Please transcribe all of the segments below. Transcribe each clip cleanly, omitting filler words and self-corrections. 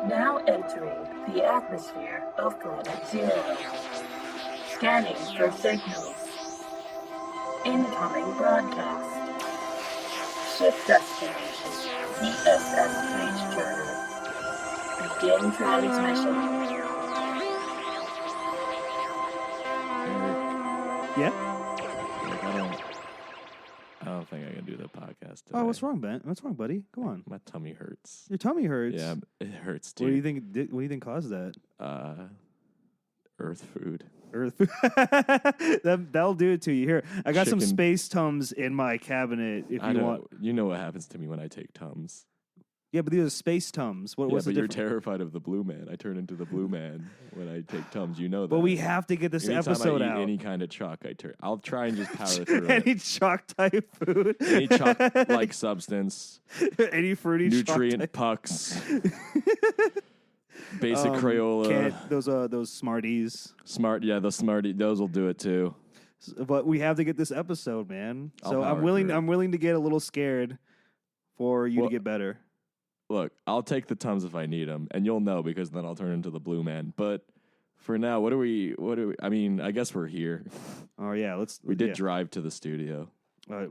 Now entering the atmosphere of Planet Zero. Scanning for signals. Incoming broadcast. Shift destination. CSS page journal. Begin transmission. Yeah? I don't think I can do the podcast today. Oh, what's wrong, Ben? What's wrong, buddy? Come on. My tummy hurts. Your tummy hurts. Yeah, it hurts too. What do you think? What do you think caused that? Earth food. Earth. That'll do it to you. Here, I got some Chicken. space Tums in my cabinet. If you want. You know what happens to me when I take Tums. Yeah, but these are space Tums. Yeah, What's but the you're difference? terrified of the blue man. I turn into the blue man when I take Tums. You know that. But we have to get this Anytime episode I eat out. any kind of chalk, I'll try and just power through Any it. chalk type food. Any chalk-like substance. Any fruity Nutrient chalk type. pucks. Basic Crayola. Those Smarties. Those will do it too. But we have to get this episode, man. I'll So power I'm willing. through it. I'm willing to get a little scared for you Well, to get better. Look, I'll take the Tums if I need them, and you'll know because then I'll turn into the blue man. But for now, what do we? I mean, I guess we're here. Oh yeah, We did drive to the studio. We're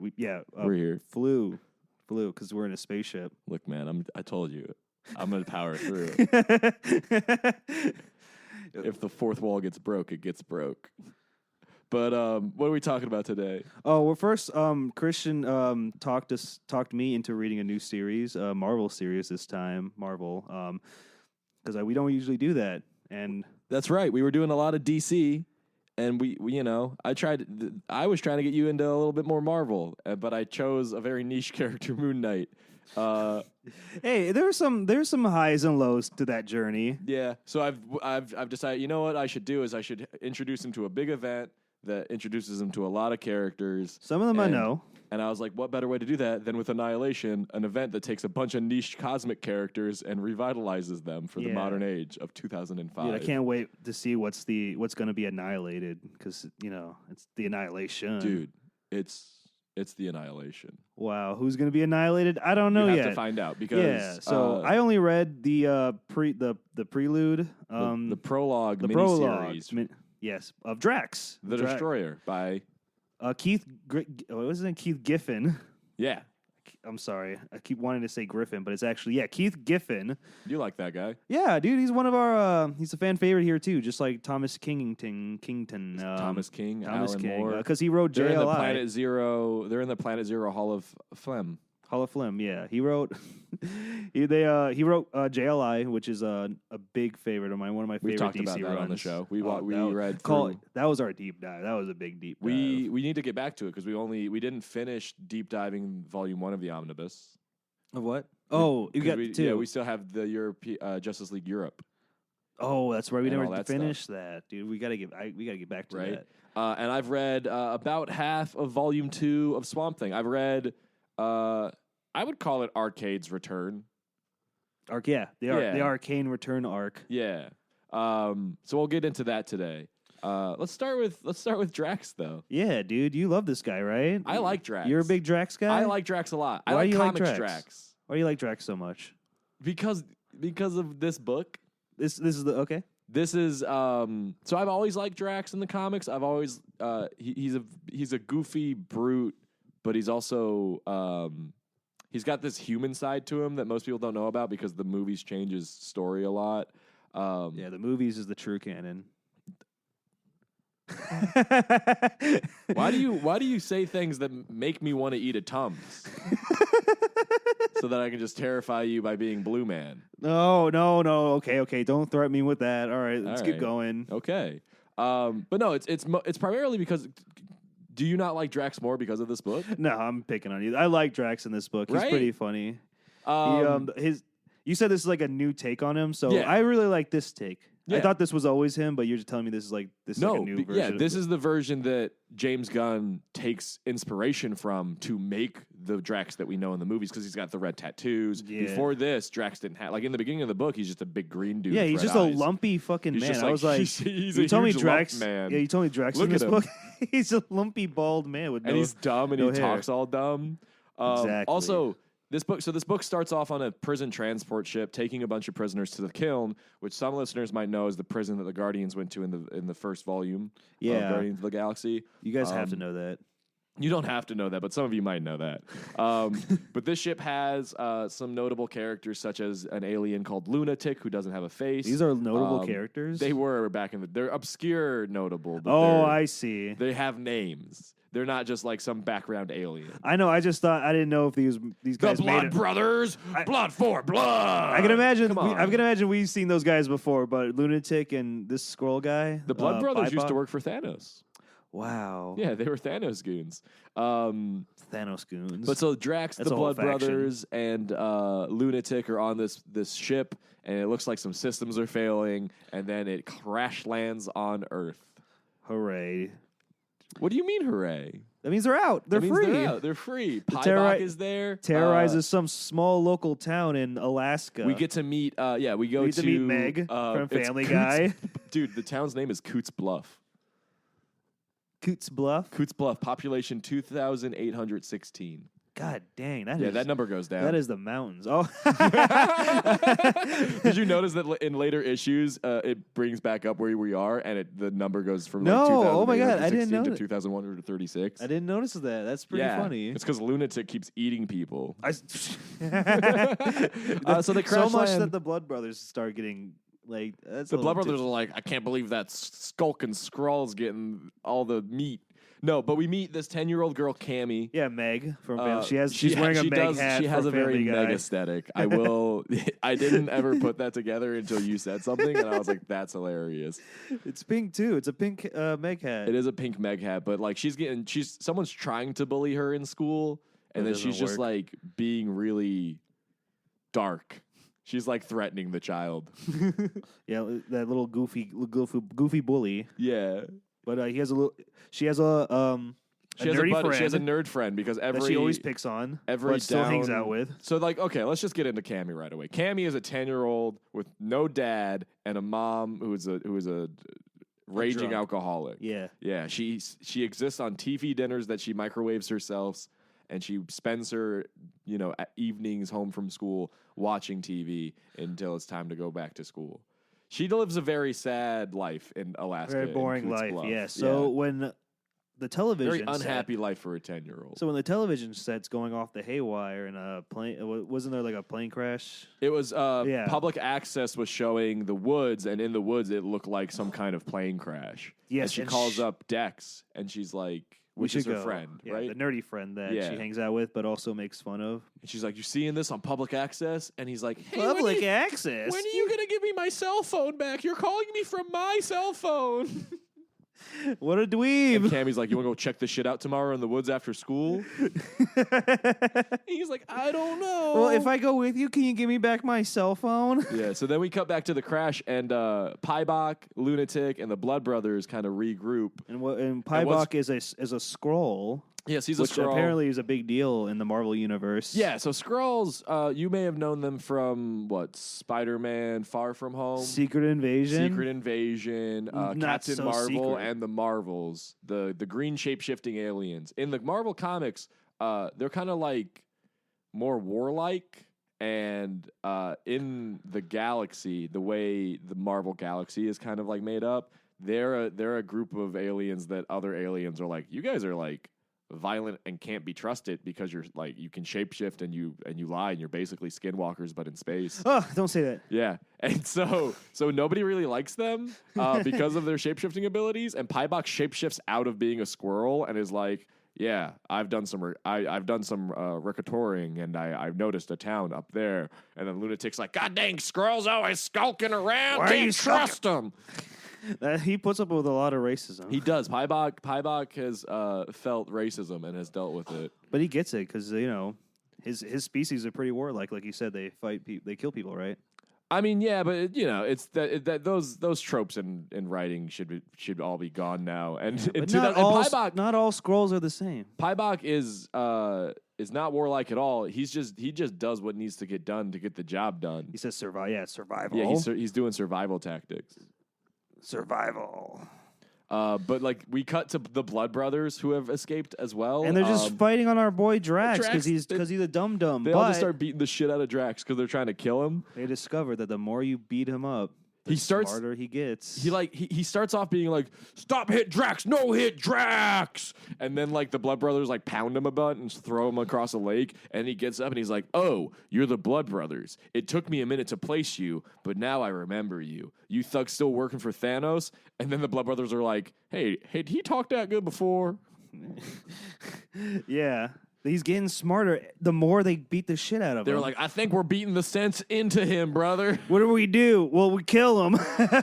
We're here. Flew, because we're in a spaceship. Look, man, I told you, I'm gonna power through. If the fourth wall gets broke, it gets broke. But what are we talking about today? Oh well, first, Christian talked me into reading a new series, Marvel series this time. Marvel, because we don't usually do that, and That's right. We were doing a lot of DC, and we I was trying to get you into a little bit more Marvel, but I chose a very niche character, Moon Knight. hey, there's some highs and lows to that journey. Yeah. So I've decided. You know what I should do is I should introduce him to a big event that introduces him to a lot of characters. Some of them I know. And I was like, what better way to do that than with Annihilation, an event that takes a bunch of niche cosmic characters and revitalizes them for the Yeah. modern age of 2005. Dude, I can't wait to see what's going to be annihilated because it's the Annihilation. Dude, it's the Annihilation. Wow, who's going to be annihilated? I don't know you yet. have to find out because Yeah, so I only read the prelude, the prologue the miniseries, yes, of DRAX The Destroyer by Keith. What was his name? Keith Giffen. yeah. I'm sorry, I keep wanting to say Griffin, but it's actually Keith Giffen. You like that guy? Yeah, dude, he's one of our. He's a fan favorite here too, just like Thomas Kington. Thomas King, Thomas Alan King, Moore. because he wrote They're in the JLI. Planet Zero. They're in the Planet Zero Hall of Phlegm. Hall of Phlegm, yeah. He wrote he wrote JLI, which is a big favorite of mine, one of my We've favorite talked DC about that runs. on the show. We that, read call through. it, that was our deep dive. That was a big deep dive. We need to get back to it because we didn't finish deep diving Volume 1 of the Omnibus. Of what? Oh, you got two. Yeah, we still have the Justice League Europe. Oh, that's right. We and all never that finished that, dude. We gotta get back to Right. that. And I've read about half of Volume 2 of Swamp Thing. I've read, I would call it Arcade's Return. The Arcane Return arc. Yeah. So we'll get into that today. Let's start with Drax though. Yeah, dude, you love this guy, right? I like Drax. You're a big Drax guy. I like Drax a lot. I Why like do you like comics Drax? Drax Why do you like Drax so much? because of this book. This is the okay. This is so I've always liked Drax in the comics. I've always he's a goofy brute, but he's also he's got this human side to him that most people don't know about because the movies change his story a lot. Yeah, the movies is the true canon. Why do you say things that make me want to eat a Tums? So that I can just terrify you by being Blue Man. No. Okay. Don't threaten me with that. All right, let's get going. Okay. But no, it's primarily because. Do you not like Drax more because of this book? No, I'm picking on you. I like Drax in this book. He's Right? pretty funny. You said this is like a new take on him, so Yeah. I really like this take. I Yeah. thought this was always him, but you're just telling me this is like a new version. Yeah, this is the version that James Gunn takes inspiration from to make the Drax that we know in the movies because he's got the red tattoos. Yeah. Before this, Drax didn't have like in the beginning of the book, he's just a big green dude. Yeah, with he's red just eyes. a lumpy fucking He's man. just I was like, he's you a told me huge Drax, lump man. Yeah, you told me Drax Look in this at him. book. He's a lumpy bald man with And no, he's dumb and no he hair. talks all dumb. Exactly. Also, this book starts off on a prison transport ship taking a bunch of prisoners to the Kiln, which some listeners might know is the prison that the Guardians went to in the first volume of Yeah. Guardians of the Galaxy. You guys have to know that. You don't have to know that, but some of you might know that. But this ship has some notable characters, such as an alien called Lunatic, who doesn't have a face. These are notable characters. They were back in they're obscure notable. But Oh, I see. they have names. They're not just like some background alien. I know. I just thought I didn't know if these The guys made Blood it. Brothers, blood for blood. I can imagine. Come on. I can imagine we've seen those guys before, but Lunatic and this scroll guy. The Blood Brothers used to Bebop. work for Thanos. Wow. Yeah, they were Thanos goons. Thanos goons. But so Drax, That's the a whole Blood faction. Brothers, and Lunatic are on this ship, and it looks like some systems are failing, and then it crash lands on Earth. Hooray! What do you mean, hooray? That means they're out. They're That means free. They're out. They're free. terrori- Pybok is there. Terrorizes some small local town in Alaska. We get to meet. We go We get to meet Meg from it's Family Coots- Guy. Dude, the town's name is Coots Bluff. Coots Bluff. Coots Bluff, population 2,816. God dang, that Yeah, is that number goes down. that is the mountains. Oh, Did you notice that in later issues, it brings back up where we are, and the number goes from No, like oh my God, I didn't 2,816 know to that. 2,136. I didn't notice that. That's pretty yeah, funny. It's because Lunatic keeps eating people. I, So they so crash much land. that the Blood Brothers start getting like that's The a Blood little Brothers are like, I can't believe that skulking Skrull's getting all the meat. No, but we meet this 10-year-old girl, Cammy. Yeah, Meg from Family. She's wearing a Meg hat. She has from a very Family Guy. Meg aesthetic. I will. I didn't ever put that together until you said something, and I was like, "That's hilarious." It's pink too. It's a pink Meg hat. It is a pink Meg hat, but like someone's trying to bully her in school, and It then doesn't she's just work. like being really dark. She's like threatening the child. Yeah, that little goofy bully. Yeah. But he has a little. She has a She has a nerdy buddy, friend she has a nerd friend because that she always picks on, every but still hangs down- out with. So like, okay, let's just get into Cammy right away. Cammy is a 10-year-old with no dad and a mom who is a raging drunk. alcoholic. Yeah, Yeah, she exists on TV dinners that she microwaves herself, and she spends her evenings home from school watching TV until it's time to go back to school. She lives a very sad life in Alaska. very in boring Coots life. Bluff. Yeah. So when the television very set- unhappy life for a 10-year-old. So when the television set's going off the haywire in a plane, wasn't there like a plane crash? It was Yeah. public access was showing the woods, and in the woods it looked like some kind of plane crash. Yes, and she and calls up Dex, and she's like, which is her go. friend, Yeah, right? the nerdy friend that Yeah. she hangs out with, but also makes fun of. And she's like, "You seeing this on public access?" And he's like, "Hey, Public access. when are you gonna give me my cell phone back? You're calling me from my cell phone." What a And dweeb! Cammy's like, "You want to go check this shit out tomorrow in the woods after school?" And he's like, "I don't know." Well, if I go with you, can you give me back my cell phone? Yeah, so then we cut back to the crash, and Pybok, Lunatic, and the Blood Brothers kind of regroup. And what's- Pybok is a scroll, Yes, he's a which Skrull. apparently is a big deal in the Marvel universe. Yeah, so Skrulls, you may have known them from, Spider-Man, Far From Home, Secret Invasion. Secret Invasion, Not Captain so Marvel, secret. and the Marvels, the green shape-shifting aliens. In the Marvel comics, they're kind of like more warlike, and in the galaxy, the way the Marvel galaxy is kind of like made up, they're a group of aliens that other aliens are like, you guys are like violent and can't be trusted because you're like you can shapeshift and you lie and you're basically skinwalkers but in space. Oh, don't say that. Yeah, and so nobody really likes them because of their shapeshifting abilities. And Pybok shapeshifts out of being a squirrel and is like, "Yeah, I've done some recatoring and I've noticed a town up there." And then Lunatic's like, "God dang, squirrels always skulking around. Why are Can't you trust them." He puts up with a lot of racism. He does. Pybok has felt racism and has dealt with it. But he gets it because his species are pretty warlike. Like you said, they fight people, they kill people, right? I mean, yeah, but it's that those tropes in writing should all be gone now. And But Paibok, not all scrolls are the same. Paibok is not warlike at all. He just does what needs to get done to get the job done. He says survival. Yeah, he's doing survival tactics. Survival. But like we cut to the Blood Brothers who have escaped as well, And they're just fighting on our boy Drax because Drax, he's a dum dum. They all just start beating the shit out of Drax because they're trying to kill him. They discover that the more you beat him up, the smarter he gets. He starts off being like, "Stop, hit Drax, no hit Drax," and then like the Blood Brothers like pound him a butt and throw him across a lake, and he gets up and he's like, "Oh, you're the Blood Brothers. It took me a minute to place you, but now I remember you. You thugs still working for Thanos?" And then the Blood Brothers are like, "Hey, had he talked that good before?" Yeah. He's getting smarter the more they beat the shit out of him. They're like, "I think we're beating the sense into him, brother." What do we do? Well, we kill him.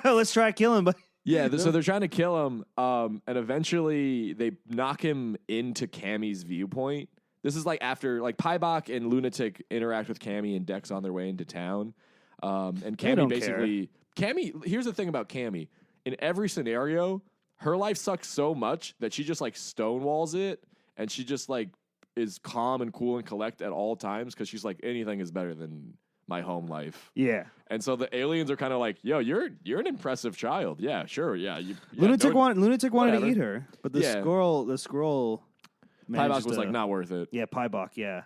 Let's try kill him. But yeah, so they're trying to kill him, and eventually they knock him into Cammy's viewpoint. This is like after like Paibok and Lunatic interact with Cammy and Dex on their way into town, and Cammy basically. Cammy, here's the thing about Cammy. In every scenario, her life sucks so much that she just like stonewalls it, and she just like is calm and cool and collect at all times because she's like, anything is better than my home life. Yeah. And so the aliens are kind of like, yo, you're an impressive child. Yeah, sure. Yeah. Lunatic wanted to eat her, but the Yeah. scroll Paibok was like, not worth it. Yeah, Paibok, yeah.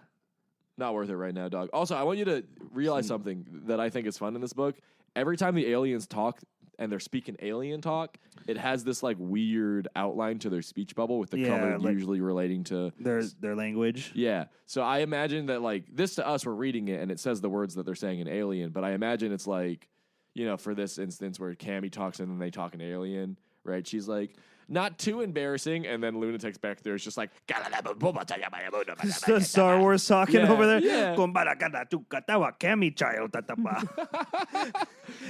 Not worth it right now, dog. Also, I want you to realize something that I think is fun in this book. Every time the aliens talk and they're speaking alien talk, it has this like weird outline to their speech bubble with the color like usually relating to their language. Yeah. So I imagine that like this to us, we're reading it and it says the words that they're saying in alien, but I imagine it's like, for this instance where Cammy talks and then they talk in alien, right? She's like, not too embarrassing, and then Lunatic's back there is just like Star Wars talking over there. Yeah.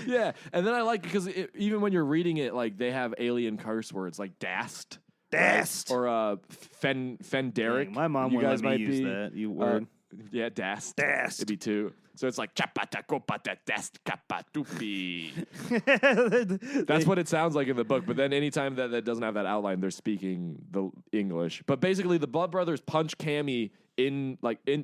Yeah, and then I like because even when you're reading it, like they have alien curse words like dast, Dast, right? Or fenderic. My mom you wouldn't guys let me might use be that. You word. Yeah, dast. Dast. It'd be two. So it's like chapata copata dast kapatupi. That's what it sounds like in the book. But then anytime that doesn't have that outline, they're speaking the English. But basically, the Blood Brothers punch Cammy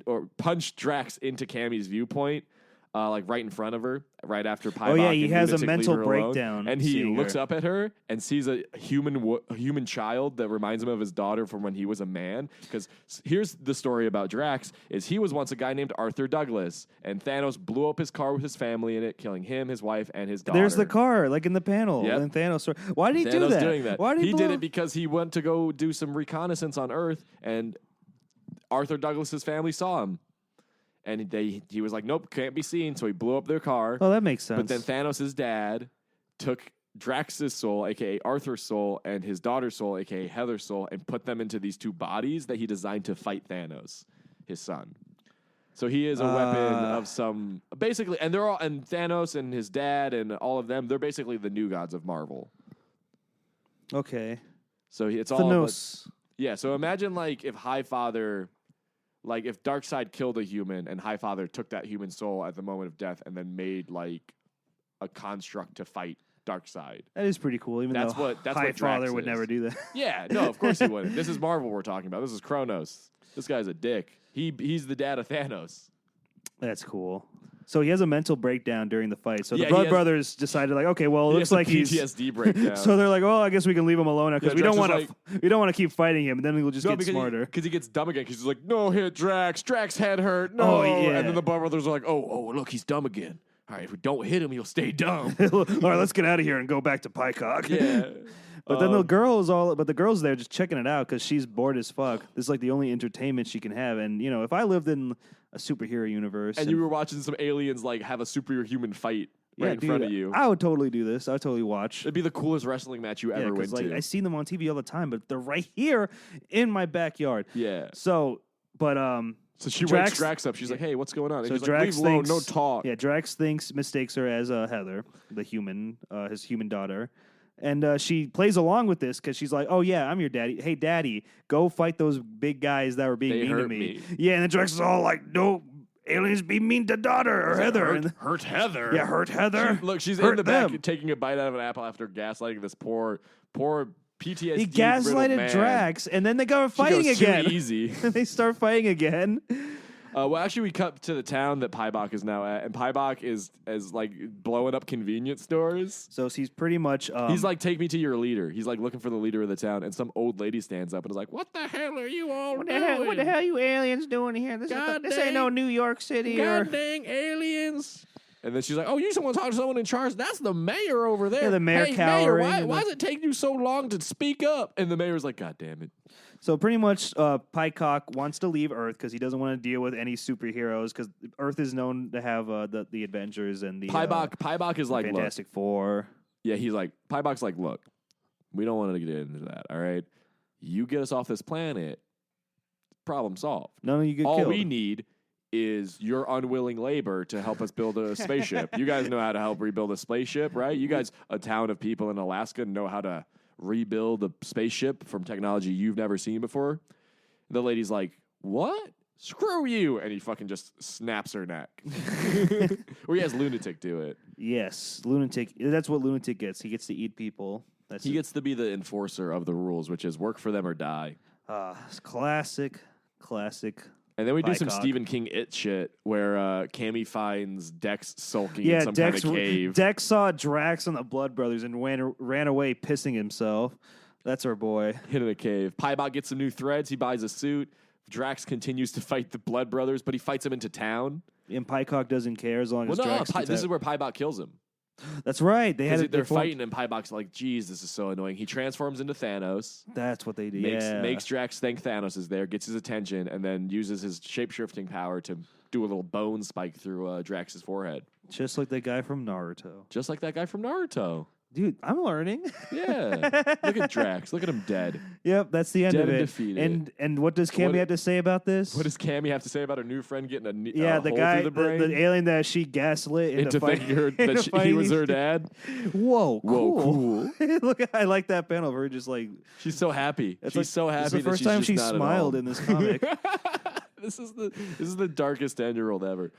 or punch Drax into Cammy's viewpoint. Like right in front of her, right after Paibok. Oh yeah, he has a Lunatic mental leave her alone. breakdown, and he seeing looks her. up at her and sees a human child that reminds him of his daughter from when he was a man. Because here's the story about Drax: is he was once a guy named Arthur Douglas, and Thanos blew up his car with his family in it, killing him, his wife, and his daughter. There's the car, like in the panel. Yep. And Thanos. Why did he do Thanos that? doing that. Why did He did blow- it because he went to go do some reconnaissance on Earth, and Arthur Douglas's family saw him. And he was like, nope, can't be seen. So he blew up their car. Oh, that makes sense. But then Thanos' dad took Drax's soul, a.k.a. Arthur's soul, and his daughter's soul, a.k.a. Heather's soul, and put them into these two bodies that he designed to fight Thanos, his son. So he is a weapon of some... Basically, and Thanos and his dad and all of them, they're basically the new gods of Marvel. Okay. So it's all... Thanos. Yeah, so imagine like if Highfather... Like, if Darkseid killed a human and Highfather took that human soul at the moment of death and then made, like, a construct to fight Darkseid. That is pretty cool, even That's though what Highfather Drax would is. never do that. Yeah, no, of course he wouldn't. This is Marvel we're talking about. This is Kronos. This guy's a dick. He's the dad of Thanos. That's cool. So he has a mental breakdown during the fight. So Yeah, the he Blood has- Brothers decided, like, okay, well, it looks like he's PTSD breakdown. So they're like, oh, I guess we can leave him alone now because Yeah, we don't Drax want is to. We don't want to keep fighting him, and then he'll just get because smarter. Because he gets dumb again. Because he's like, no, hit Drax. Drax head hurt. No. Oh, yeah. And then the Blood Brothers are like, oh, look, he's dumb again. All right, if we don't hit him, he'll stay dumb. All right, let's get out of here and go back to Pycock. Yeah. But then the girl's there just checking it out because she's bored as fuck. This is like the only entertainment she can have. And if I lived in a superhero universe, And you were watching some aliens like have a superhuman fight right in front of you. I would totally do this. I would totally watch. It'd be the coolest wrestling match you ever went to. I see them on TV all the time, but they're right here in my backyard. Yeah. So, but So she Drax- wakes Drax up. She's like, "Hey, what's going on?" And So he's Drax like, "Leave alone, thinks, no talk." Yeah, Drax mistakes her as Heather, the human, his human daughter, and she plays along with this because she's like, "Oh yeah, I'm your daddy. Hey, daddy, go fight those big guys that were being They mean to hurt me." me. Yeah, and then Drax is all like, "No, aliens be mean to daughter or Heather. Hurt Heather. Yeah, hurt Heather. She's hurt in the back them. taking a bite out of an apple after gaslighting this poor PTSD. He gaslighted man. Drax, and then they go She fighting goes again. Too easy. They start fighting again. Well, actually, we cut to the town that Pybok is now at, and Pybok is like blowing up convenience stores. So he's pretty much. He's like, take me to your leader. He's like looking for the leader of the town, and some old lady stands up and is like, "What the hell are you all doing? What the hell you aliens doing here? This ain't no New York City. God dang aliens!" And then she's like, "Oh, you want to talk to someone in charge? That's the mayor over there. Yeah, the mayor hey, cowering. Mayor, why does it take you so long to speak up?" And the mayor's like, "God damn it." So pretty much, Pycock wants to leave Earth because he doesn't want to deal with any superheroes because Earth is known to have the Avengers and the Pybok is like, Fantastic Four. Yeah, he's like, Pybok's like, look, we don't want to get into that, all right? You get us off this planet, problem solved. No, you get All killed. we need is your unwilling labor to help us build a spaceship. You guys know how to help rebuild a spaceship, right? You guys, a town of people in Alaska, know how to rebuild a spaceship from technology you've never seen before. The lady's like, what? Screw you. And he fucking just snaps her neck. Or he has Lunatic do it. Yes, Lunatic. That's what Lunatic gets. He gets to eat people. He gets to be the enforcer of the rules, which is work for them or die. Classic. And then we do some Pycock. Stephen King it shit where Cammy finds Dex sulking in some kind of cave. Dex saw Drax and the Blood Brothers and ran away pissing himself. That's our boy. Hid in a cave. Pybok gets some new threads. He buys a suit. Drax continues to fight the Blood Brothers, but he fights them into town. And Pycock doesn't care as long as Drax gets this out. is where Pybok kills him. That's right. They're fighting, and Pybok's like, geez, this is so annoying. He transforms into Thanos. That's what they do. Makes Drax think Thanos is there, gets his attention, and then uses his shape-shifting power to do a little bone spike through Drax's forehead. Just like that guy from Naruto. Just like that guy from Naruto. Dude, I'm learning. Yeah. Look at Drax. Look at him dead. Yep, that's the end Dead of and it. defeated. And what does Cammy have to say about this? What does Cammy have to say about her new friend getting a the hole guy, through the brain? the alien that she gaslit into thinking he was her dad? Whoa, cool. Look, I like that panel where she's just like... She's so happy. It's the first time she smiled in this comic. This is the darkest 10-year-old ever.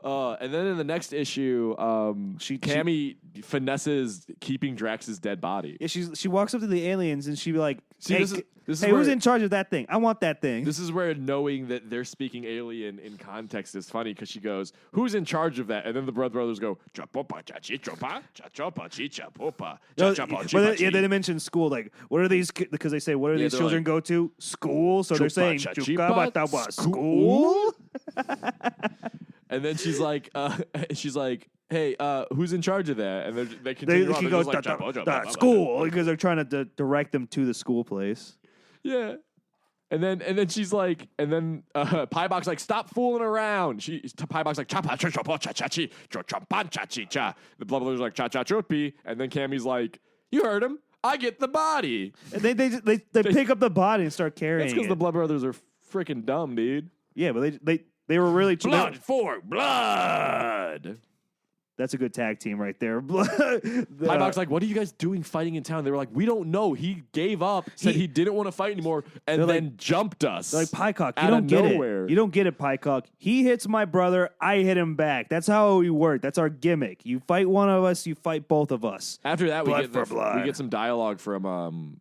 And then in the next issue, Cammy finesses keeping Drax's dead body. Yeah, she walks up to the aliens and she be like, See, hey, this is hey, where, who's in charge of that thing? I want that thing. This is where knowing that they're speaking alien in context is funny because she goes, who's in charge of that? And then the Blood Brothers go, yeah, they mention school. Like, what are these? Because they say, what do these children go to? School. So they're saying, school. And then she's like, hey, who's in charge of that? And they continue on. He goes, school, because they're trying to direct them to the school place. Yeah. And then she's like, and then Pybok's like, stop fooling around. Pybok's like, cha cha cha. The Blood Brothers are like, cha cha chopi. And then Cammy's like, you heard him. I get the body. And they pick up the body and start carrying it. That's because the Blood Brothers are freaking dumb, dude. Yeah, but they were really... Blood for blood. That's a good tag team right there. Pybok's like, what are you guys doing fighting in town? They were like, we don't know. He gave up, said he didn't want to fight anymore, and then jumped us. They're like, Pycock, you out don't of get nowhere. it. You don't get it, Pycock. He hits my brother, I hit him back. That's how we work. That's our gimmick. You fight one of us, you fight both of us. After that, we blood. get some dialogue from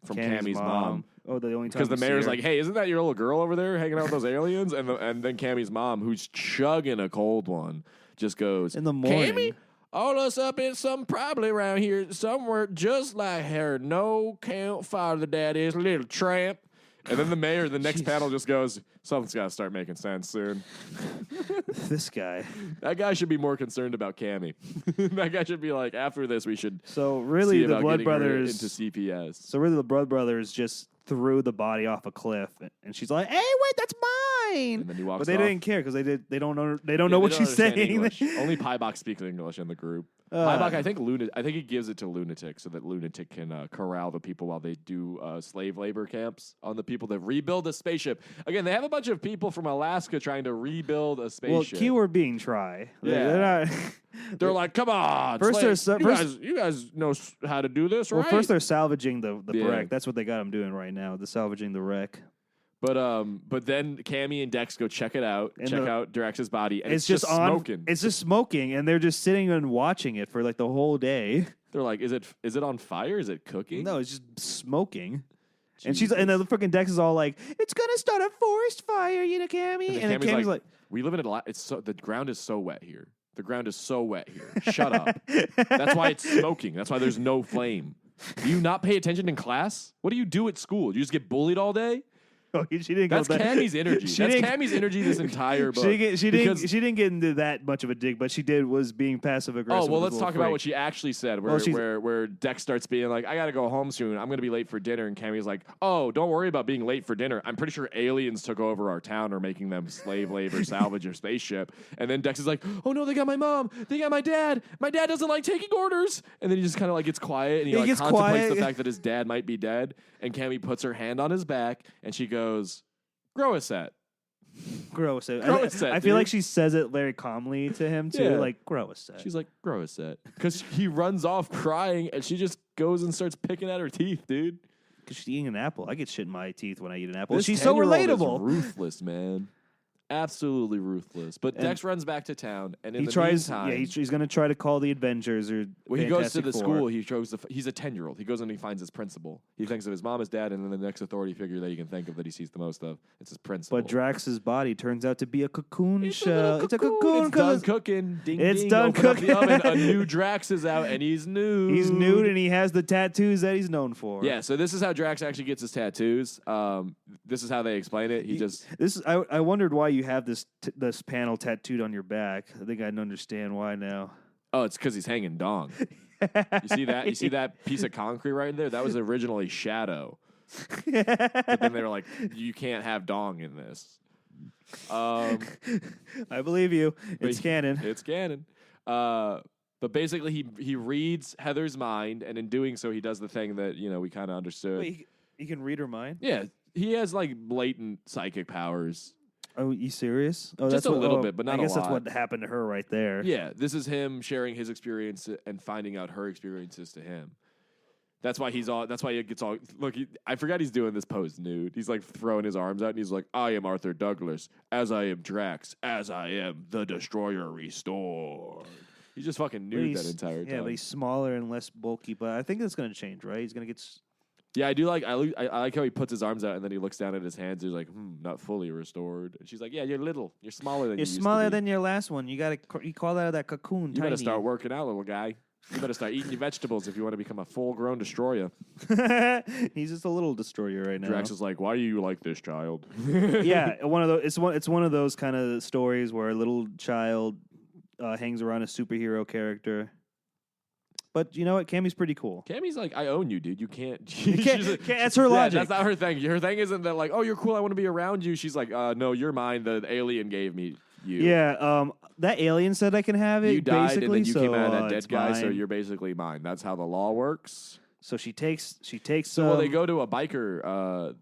Cammy's mom. Oh, the only time because the mayor's like, hey, isn't that your little girl over there hanging out with those aliens? And then Cammy's mom, who's chugging a cold one, just goes, in the morning. Cammy, all us up in some probably around here somewhere just like her. No count father that is, little tramp. And then the mayor, the next panel just goes, something's got to start making sense soon. This guy. That guy should be more concerned about Cammy. That guy should be like, after this, we should So really, the Blood her Brothers... into CPS. So really, the Blood Brothers just threw the body off a cliff, and she's like, "Hey, wait, that's mine!" And then he walks But they off. didn't care because they don't know what she's saying. Only Pybok speaks English in the group. Pybok, I think he gives it to Lunatic so that Lunatic can corral the people while they do slave labor camps on the people that rebuild a spaceship. Again, they have a bunch of people from Alaska trying to rebuild a spaceship. Well, keyword being try. Yeah. They're like, come on. You guys know how to do this, right? Well, first they're salvaging the Yeah. wreck. That's what they got them doing right now. They're salvaging the wreck. But then Cammy and Dex go check it out, And check out Drax's body, and it's just just on. smoking. It's just smoking, and they're just sitting and watching it for like the whole day. They're like, is it on fire? Is it cooking? No, it's just smoking. And the freaking Dex is all like, "It's gonna start a forest fire, you know, Cammy." And then Cammy's like, "We live in the ground is so wet here. The ground is so wet here. Shut up. That's why it's smoking. That's why there's no flame. Do you not pay attention in class? What do you do at school? You just get bullied all day?" Oh, she didn't. That's Cammy's energy. That's Cammy's energy this entire book. She didn't get into that much of a dig, but she was being passive aggressive. Oh well, let's talk about what she actually said. Where Dex starts being like, "I gotta go home soon. I'm gonna be late for dinner," and Cammy's like, "Oh, don't worry about being late for dinner. I'm pretty sure aliens took over our town or making them slave labor, salvage your spaceship." And then Dex is like, "Oh no, they got my mom. They got my dad. My dad doesn't like taking orders." And then he just kind of like gets quiet and he like contemplates the fact that his dad might be dead. And Cammy puts her hand on his back and she goes, "Grow a set." Grow a set. Grow a set, I feel dude. like she says it very calmly to him too, Yeah. like grow a set. She's like, "Grow a set." Because he runs off crying and she just goes and starts picking at her teeth, dude. Because she's eating an apple. I get shit in my teeth when I eat an apple. This She's so 10-year-old is relatable. ruthless, man. Absolutely ruthless. But And Dex runs back to town, and in He the tries. meantime, Yeah, he's going to try to call the Avengers or. when he goes to Fantastic the Four. school, he's a 10-year-old. He goes and he finds his principal. He thinks of his mom, his dad, and then the next authority figure that he can think of that he sees the most of. It's his principal. But Drax's body turns out to be a cocoon It's a shell. little It's a cocoon. cocoon. It's done 'cause cooking. Ding, It's ding. done Open up cooking. the oven. A new Drax is out, and he's nude. He's nude and he has the tattoos that he's known for. Yeah, so this is how Drax actually gets his tattoos. This is how they explain it. I wondered why you have this panel tattooed on your back. I think I understand why now. Oh, it's because he's hanging dong. You see that? You see that piece of concrete right there? That was originally Shadow. But then they were like, "You can't have dong in this." I believe you. It's canon. It's canon. But basically, he reads Heather's mind, and in doing so, he does the thing that we kind of understood. Wait, he can read her mind? Yeah, he has like latent psychic powers. Oh, you serious? Oh, Just that's a little bit, but not I guess a that's lot. what happened to her right there. Yeah, this is him sharing his experience and finding out her experiences to him. That's why That's why he gets all. Look, I forgot he's doing this pose nude. He's like throwing his arms out, and he's like, "I am Arthur Douglas, as I am Drax, as I am the Destroyer restored." He's just fucking nude that entire time. Yeah, but he's smaller and less bulky. But I think that's going to change, right? He's going to get. Yeah, I do like. I like how he puts his arms out and then he looks down at his hands. He's like, "Not fully restored." And she's like, "Yeah, you're little. You're smaller than You're you smaller used to be. than your last one. You got to. You call that cocoon. You tiny. better start working out, little guy. You better start eating your vegetables if you want to become a full-grown destroyer." He's just a little destroyer right now. Drax is like, "Why are you like this, child?" Yeah, one of those. It's one of those kind of stories where a little child hangs around a superhero character. But you know what? Cammy's pretty cool. Cammy's like, "I own you, dude. You can't." That's her logic. That's not her thing. Her thing isn't that like, "Oh, you're cool. I want to be around you." She's like, "No, you're mine. The alien gave me you. Yeah. That alien said I can have it. You died, basically, and then you so, came out of that dead it's guy, so mine. you're basically mine. That's how the law works." So she takes. So well, they go to a biker.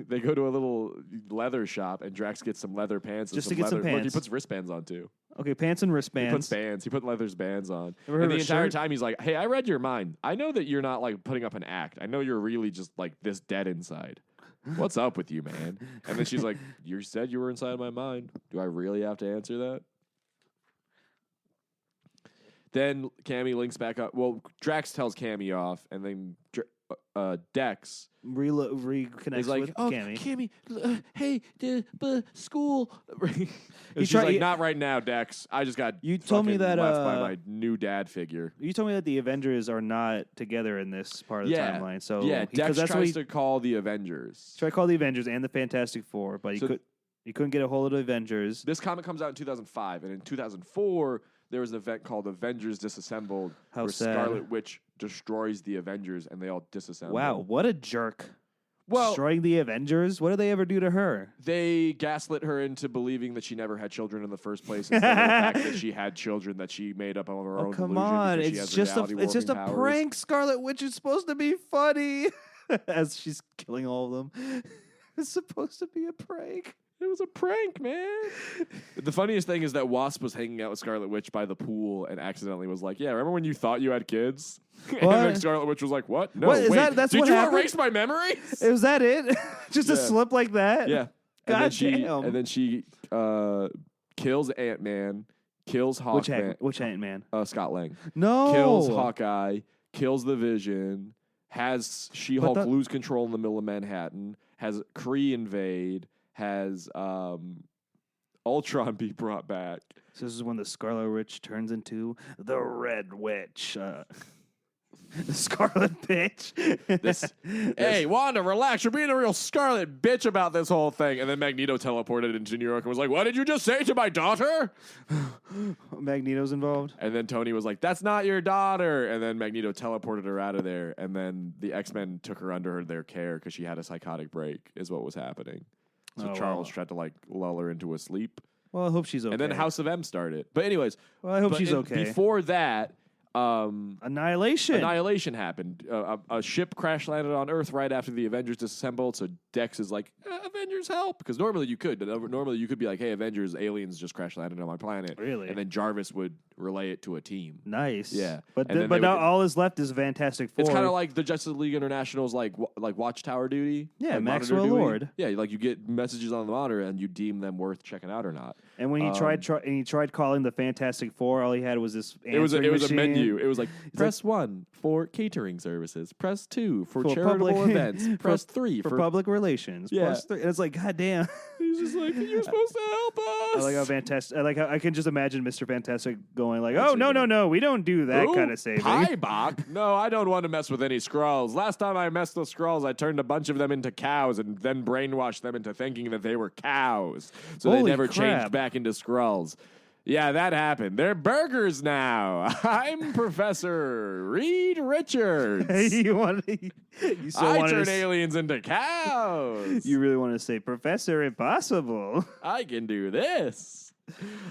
They go to a little leather shop, and Drax gets some leather pants. Just and to get some leather. Look, he pants. puts wristbands on too. Okay, pants and He wristbands. puts bands. He put leather bands on. Ever heard And of the a entire shirt? time he's like, "Hey, I read your mind. I know that you're not like putting up an act. I know you're really just like this dead inside. What's up with you, man?" And then she's like, "You said you were inside my mind. Do I really have to answer that?" Then Cammy links back up. Well, Drax tells Cammy off, and then Dex Reconnects is like, with "Oh, Cammy. hey, school." And she's tried- like, "Not right now, Dex. I just got You told me fucking that, left by my new dad figure." You told me that the Avengers are not together in this part of the timeline. So yeah, Dex that's what tries he to call the Avengers. tried to call the Avengers and the Fantastic Four, but he couldn't get a hold of the Avengers. This comic comes out in 2005, and in 2004, there was an event called Avengers Disassembled, How where sad. Scarlet Witch destroys the Avengers, and they all disassemble. Wow, what a jerk! Well, Destroying the Avengers. What did they ever do to her? they gaslit her into believing that she never had children in the first place, instead of the fact that she had children that she made up of her own Come delusion on, because she it's has just a reality-warping powers. prank. Scarlet Witch is supposed to be funny, as she's killing all of them. It's supposed to be a prank. It was a prank, man. The funniest thing is that Wasp was hanging out with Scarlet Witch by the pool and accidentally was like, "Yeah, remember when you thought you had kids?" And then Scarlet Witch was like, "What? No, What, is wait. that- that's did what you happened? erase my memories?" Was that it? Just a Yeah. slip like that? Yeah. God And then she kills Ant-Man, kills Hawkman, Which Ant-Man? Scott Lang. No. Kills Hawkeye, kills the Vision, has She-Hulk But lose control in the middle of Manhattan, has Kree invade, has Ultron be brought back. So this is when the Scarlet Witch turns into the Red Witch. The Scarlet Bitch. Hey, Wanda, relax. You're being a real scarlet bitch about this whole thing. And then Magneto teleported into New York and was like, "What did you just say to my daughter?" Magneto's involved. And then Tony was like, "That's not your daughter." And then Magneto teleported her out of there. And then the X-Men took her under their care because she had a psychotic break, is what was happening. So Charles tried to like lull her into a sleep. Well, I hope she's okay. And then House of M started. But anyways. Well, I hope she's okay. Before that, Annihilation happened. A ship crash landed on Earth right after the Avengers disassembled. So Dex is like, Avengers help, because normally you could be like, hey, Avengers, aliens just crash landed on my planet. Really? And then Jarvis would relay it to a team. Nice. Yeah. But now all is left is Fantastic Four. It's kind of like the Justice League International's like Watchtower duty. Yeah, like Maxwell monitor duty. Lord. Yeah, like you get messages on the monitor and you deem them worth checking out or not. And when he tried calling the Fantastic Four, all he had was this it was a machine. menu. It was like press 1 for catering services, press 2 for charitable events, press 3 for public relations. Yeah. Plus 3. And it's like, God damn. He's just like, you're supposed to help us. I like how fantastic. I like how I can just imagine Mr. Fantastic going like, "Oh no, we don't do that kind of saving." Pybok? No, I don't want to mess with any Skrulls. Last time I messed with Skrulls, I turned a bunch of them into cows and then brainwashed them into thinking that they were cows, so Holy they never crap. changed back into Skrulls. Yeah, that happened. They're burgers now. I'm Professor Reed Richards. I turn aliens into cows. You really want to say Professor Impossible? I can do this.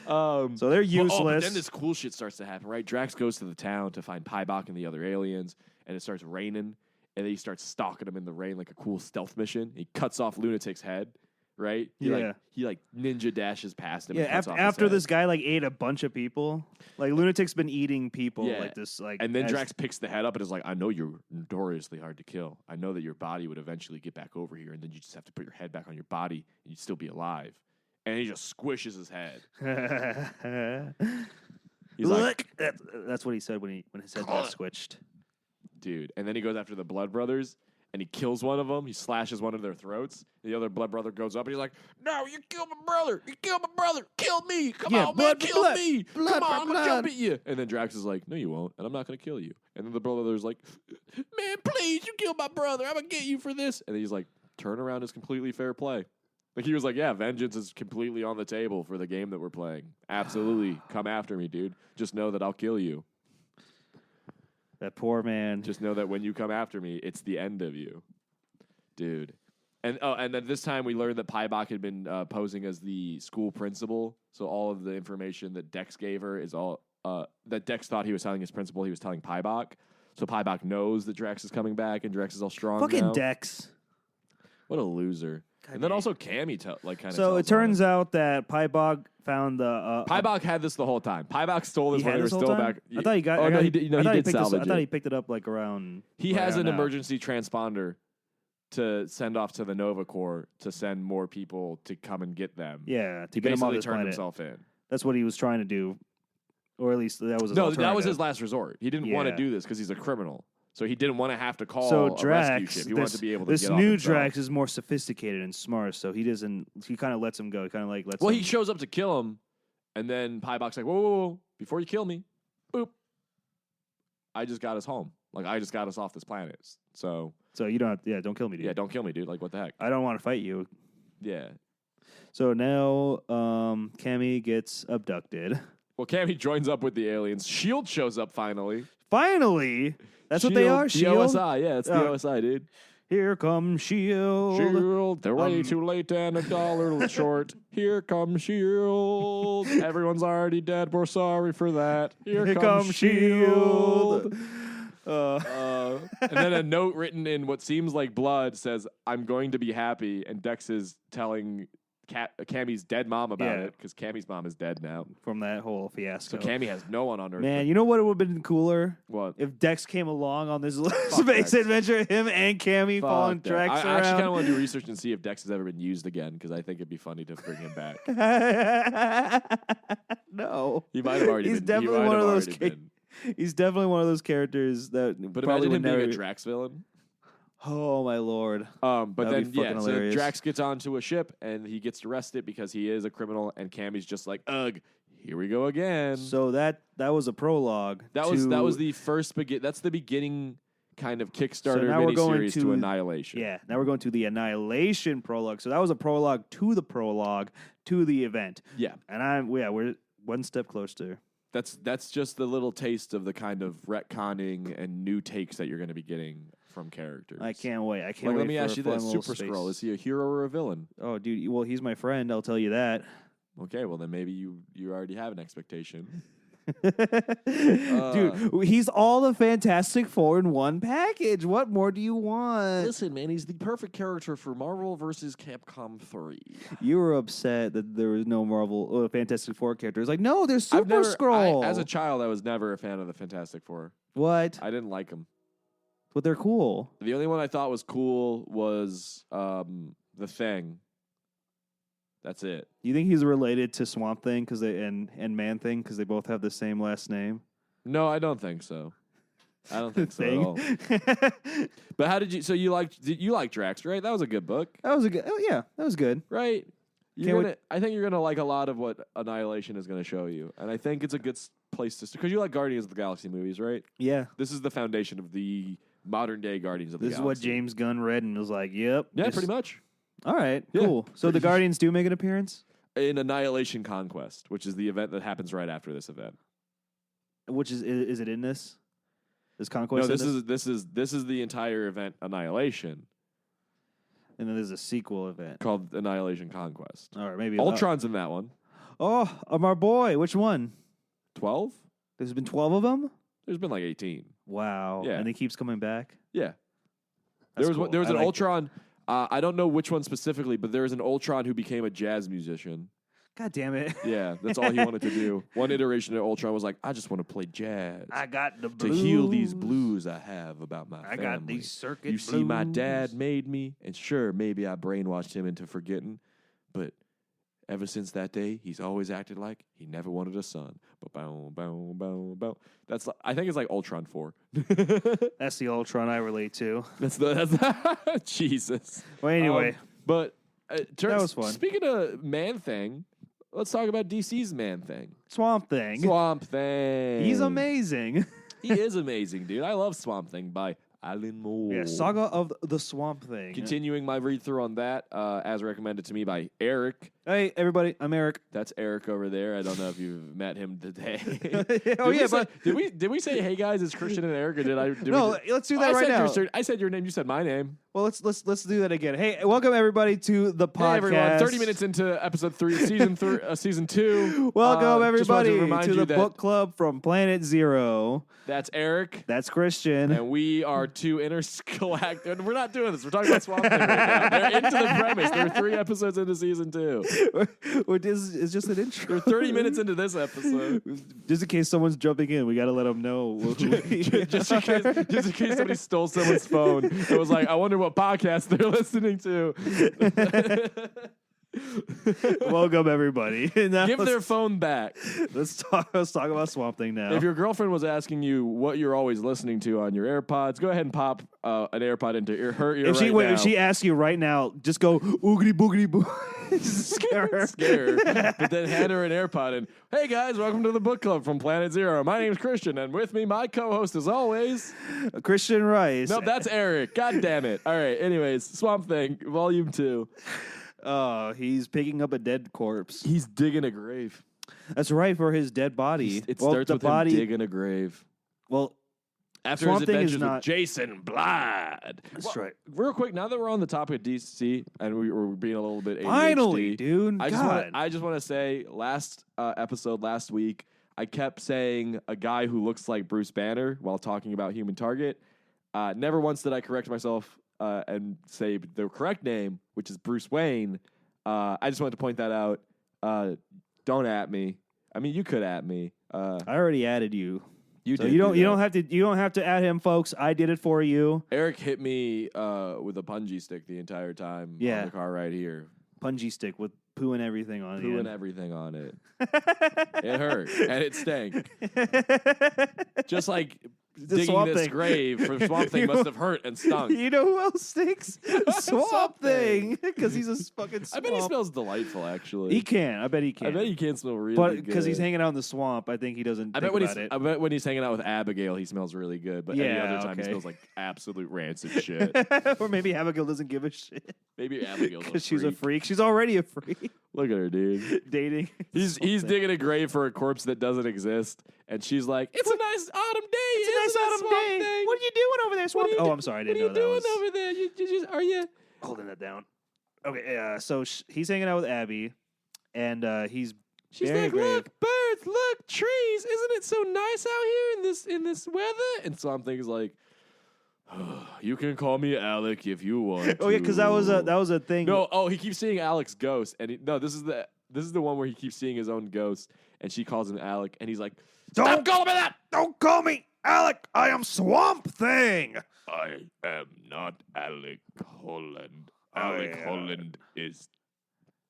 So they're useless. But then this cool shit starts to happen, right? Drax goes to the town to find Pybok and the other aliens, and it starts raining, and then he starts stalking them in the rain like a cool stealth mission. He cuts off Lunatic's head. Right? He ninja dashes past him. Yeah, and cuts off his after head. this guy ate a bunch of people. Like Lunatic's been eating people like this. And then Drax picks the head up and is like, "I know you're notoriously hard to kill. I know that your body would eventually get back over here, and then you just have to put your head back on your body, and you'd still be alive." And he just squishes his head. He's like, that's what he said when his head got squished. Dude. And then he goes after the Blood Brothers. And he kills one of them. He slashes one of their throats. The other blood brother goes up and he's like, "No, you killed my brother. You killed my brother. Kill me. Come on, man. Kill me. Come on, I'm going to jump at you." And then Drax is like, "No, you won't. And I'm not going to kill you." And then the brother's like, "Man, please, you killed my brother. I'm going to get you for this." And then he's like, "Turnaround is completely fair play." Like he was like, "Yeah, vengeance is completely on the table for the game that we're playing. Absolutely. Come after me, dude. Just know that I'll kill you. That poor man. Just know that when you come after me, it's the end of you." Dude. And then this time we learned that Pybok had been posing as the school principal. So all of the information that Dex gave her is all that Dex thought he was telling his principal, he was telling Pybok. So Pybok knows that Drax is coming back and Drax is all strong Fucking now. Dex. What a loser. And then also Cammy kind of. So it turns out that Pybok found the. Pybok had this the whole time. Pybok stole this he when had they were this whole still time? back. I thought he got. Oh I no, got- he did. I thought he did salvage I thought it. he picked it up like around. He has around an now. emergency transponder to send off to the Nova Corps to send more people to come and get them. Yeah, to He get him off basically this turned planet. himself in. That's what he was trying to do, or at least that was his No, that was alternative. his last resort. He didn't want to Yeah. do this because he's a criminal. So he didn't want to have to call So a rescue Drax, ship. He wanted to be able to this get off new himself. Drax is more sophisticated and smart, so he doesn't. He kind of lets him go. He kind of like lets. Well, him, he shows up to kill him, and then Pybok's like, whoa, whoa, whoa, before you kill me, boop. I just got us home. Like, I just got us off this planet. So you don't. Don't kill me, dude. yeah, don't kill me, dude. Like, what the heck? I don't want to fight you. Yeah. So now, Cammy gets abducted. Well, Cammy joins up with the aliens. S.H.I.E.L.D. shows up finally. Finally, that's what they are. The S.H.I.E.L.D. OSI, yeah, it's the OSI, dude. Here comes S.H.I.E.L.D. S.H.I.E.L.D. They're way too late and $1 short. Here comes S.H.I.E.L.D. Everyone's already dead. We're sorry for that. Here comes S.H.I.E.L.D. And then a note written in what seems like blood says, "I'm going to be happy," and Dex is telling Cammy's dead mom about Yeah. it because Cammy's mom is dead now. from that whole fiasco. So Cammy has no one on Earth. Man, you know what would have been cooler? What? If Dex came along on this Fuck space Dex. adventure, him and Cammy Fuck following that. Drax I actually kind of around. want to do research and see if Dex has ever been used again because I think it'd be funny to bring him back. No. He might have already He's been. definitely one of those been. He's definitely one of those characters that But probably imagine would him being never. a Drax villain. Oh my lord! But That'd then, be fucking so hilarious. Drax gets onto a ship and he gets arrested because he is a criminal, and Cammy's just like, ugh, here we go again. So that was a prologue. that was the first that's the beginning kind of Kickstarter now we're going miniseries to to- Annihilation. Yeah. Now we're going to the Annihilation prologue. So that was a prologue to the prologue to the event. Yeah. And we're one step closer. That's just the little taste of the kind of retconning and new takes that you're going to be getting from characters. I can't wait. I can't Like, wait. let me for ask a you fun this: little Super space. Skrull, is he a hero or a villain? Oh, dude. Well, he's my friend. I'll tell you that. Okay, well then maybe you already have an expectation. Dude, he's all the Fantastic Four in one package. What more do you want? Listen, man, he's the perfect character for Marvel versus Capcom 3. You were upset that there was no Marvel Fantastic Four characters. Like, no, there's Super Skrull. As a child, I was never a fan of the Fantastic Four. What? I didn't like them. But they're cool. The only one I thought was cool was the Thing. That's it. You think he's related to Swamp Thing and Man Thing because they both have the same last name? No, I don't think so. I don't think so at all. Thing. But how did you? So you liked Drax, right? That was a good book, That was a good. Oh yeah, that was good. right? Can't I think you're gonna like a lot of what Annihilation is gonna show you, and I think it's a good place to because you like Guardians of the Galaxy movies, right? Yeah, This is the foundation of the modern day Guardians of the this is Galaxy. what James Gunn read and was like, "Yep." Yeah, this- pretty much. All right, Yeah. cool. So the Guardians do make an appearance, In Annihilation Conquest, which is the event that happens right after this event. which is it in this? This No, conquest. this is the entire event Annihilation and then there's a sequel event. called Annihilation Conquest. All right, maybe Ultron's in that one. Oh, our boy. Which one? 12? There's been 12 of them. There's been like 18. Wow. Yeah. And he keeps coming back. Yeah. That's There was cool. there was I an like Ultron. I don't know which one specifically, but there was an Ultron who became a jazz musician. God damn it. Yeah, that's all he wanted to do. One iteration of Ultron was like, I just want to play jazz I got the to blues. heal these blues I have about my I family. got these circuit You see, my blues. dad made me, and sure, maybe I brainwashed him into forgetting, but ever since that day, he's always acted like he never wanted a son. Bow, bow, bow, bow. I think it's like Ultron 4. That's the Ultron I relate to. That's Jesus. Well, anyway. But That was fun. Speaking of Man Thing, let's talk about DC's Man Thing. Swamp Thing. Swamp Thing. He's amazing. He is amazing, dude. I love Swamp Thing by Alan Moore. Yeah, Saga of the Swamp Thing. Continuing my read through on that, as recommended to me by Eric. Hey, everybody, I'm Eric. That's Eric over there. I don't know if you've met him today. Oh, yeah, but did we say hey guys, it's Christian and Eric, or did no, let's do that right now. I said your name. You said my name. Well, let's do that again. Hey, welcome everybody to the podcast. Hey everyone, 30 minutes into episode 3, season 2. Welcome just wanted everybody remind to you the that book club from Planet Zero. That's Eric. That's Christian. And we are two intergalactic. We're not doing this. We're talking about Swamp Thing right now. They're into the premise. They're 3 episodes into season 2. It's just an intro. They're 30 minutes into this episode. Just in case someone's jumping in, we got to let them know. just in case somebody stole someone's phone and was like, I wonder what podcast they're listening to. Welcome everybody. Now Give their phone back. let's talk about Swamp Thing now. If your girlfriend was asking you what you're always listening to on your AirPods, go ahead and pop an AirPod into her ear if she asks you right now, just go oogity boogity boo. Scare her. Scare her. But then hand her an AirPod and, hey guys, welcome to the book club from Planet Zero. My name's Christian, and with me, my co-host as always. Christian Rice. Nope, that's Eric. God damn it. All right, anyways, Swamp Thing, Volume 2. Oh, he's picking up a dead corpse. He's digging a grave. That's right, for his dead body. It Well, starts the with body. him digging a grave. Well, After Swamp his Thing is adventures not- with Jason Blood. That's right. Real quick, now that we're on the topic of DC and we're being a little bit ADHD, Finally, dude. I God. just want to say, last episode last week, I kept saying a guy who looks like Bruce Banner while talking about Human Target. Never once did I correct myself and say the correct name, which is Bruce Wayne. I just wanted to point that out. Don't at me. I mean, you could at me. I already added you. You So did you do don't that. you don't have to add him, folks. I did it for you. Eric hit me with a punji stick the entire time Yeah. on the car right here. Punji stick with poo and everything on Poo it. and everything on it. It hurt and it stank. Just like digging Swamp this Thing. grave for Swamp Thing You- must have hurt and stunk. You know who else stinks? Swamp Swamp Thing, because he's a fucking I swamp. bet he smells delightful, actually. He can. I bet he can. I bet he can smell really but good. because he's hanging out in the swamp, I think he doesn't. I think bet about it. I bet when he's hanging out with Abigail, he smells really good. But any Yeah, other time, he okay. smells like absolute rancid shit. Or maybe Abigail doesn't give a shit Maybe Abigail's because she's a freak. She's already a freak. Look at her, dude. Dating. He's something. digging a grave for a corpse that doesn't exist, and she's like, "It's a nice autumn day. It's a nice isn't it, autumn Swamp day. Thing? What are you doing over there, Swamp? What are you Oh, I'm sorry. I What didn't are know you that doing was over there? Are you?" holding that down. Okay, so he's hanging out with Abby, and he's She's very like, grave. "Look, birds, look, trees. Isn't it so nice out here in this weather?" And Swamp Thing is like, "You can call me Alec if you want." Oh yeah, because that was a thing. No, oh, he keeps seeing Alec's ghost, and this is the one where he keeps seeing his own ghost, and she calls him Alec, and he's like, "Stop calling me that! Don't call me Alec. I am Swamp Thing. I am not Alec Holland. Alec Holland is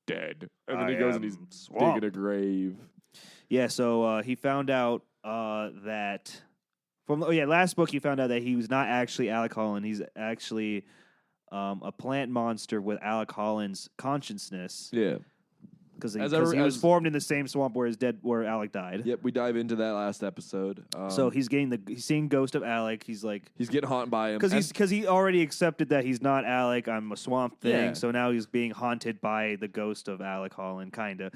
dead." And then I he goes and am he's Swamp. digging a grave. Yeah, so he found out that last book he found out that he was not actually Alec Holland. He's actually a plant monster with Alec Holland's consciousness. Yeah. Because As he was as- formed in the same swamp where Alec died. Yep, we dive into that last episode. So he's seeing ghost of Alec. He's like, he's getting haunted by him. because he already accepted that he's not Alec. I'm a Swamp Thing. Yeah. So now he's being haunted by the ghost of Alec Holland, kind of.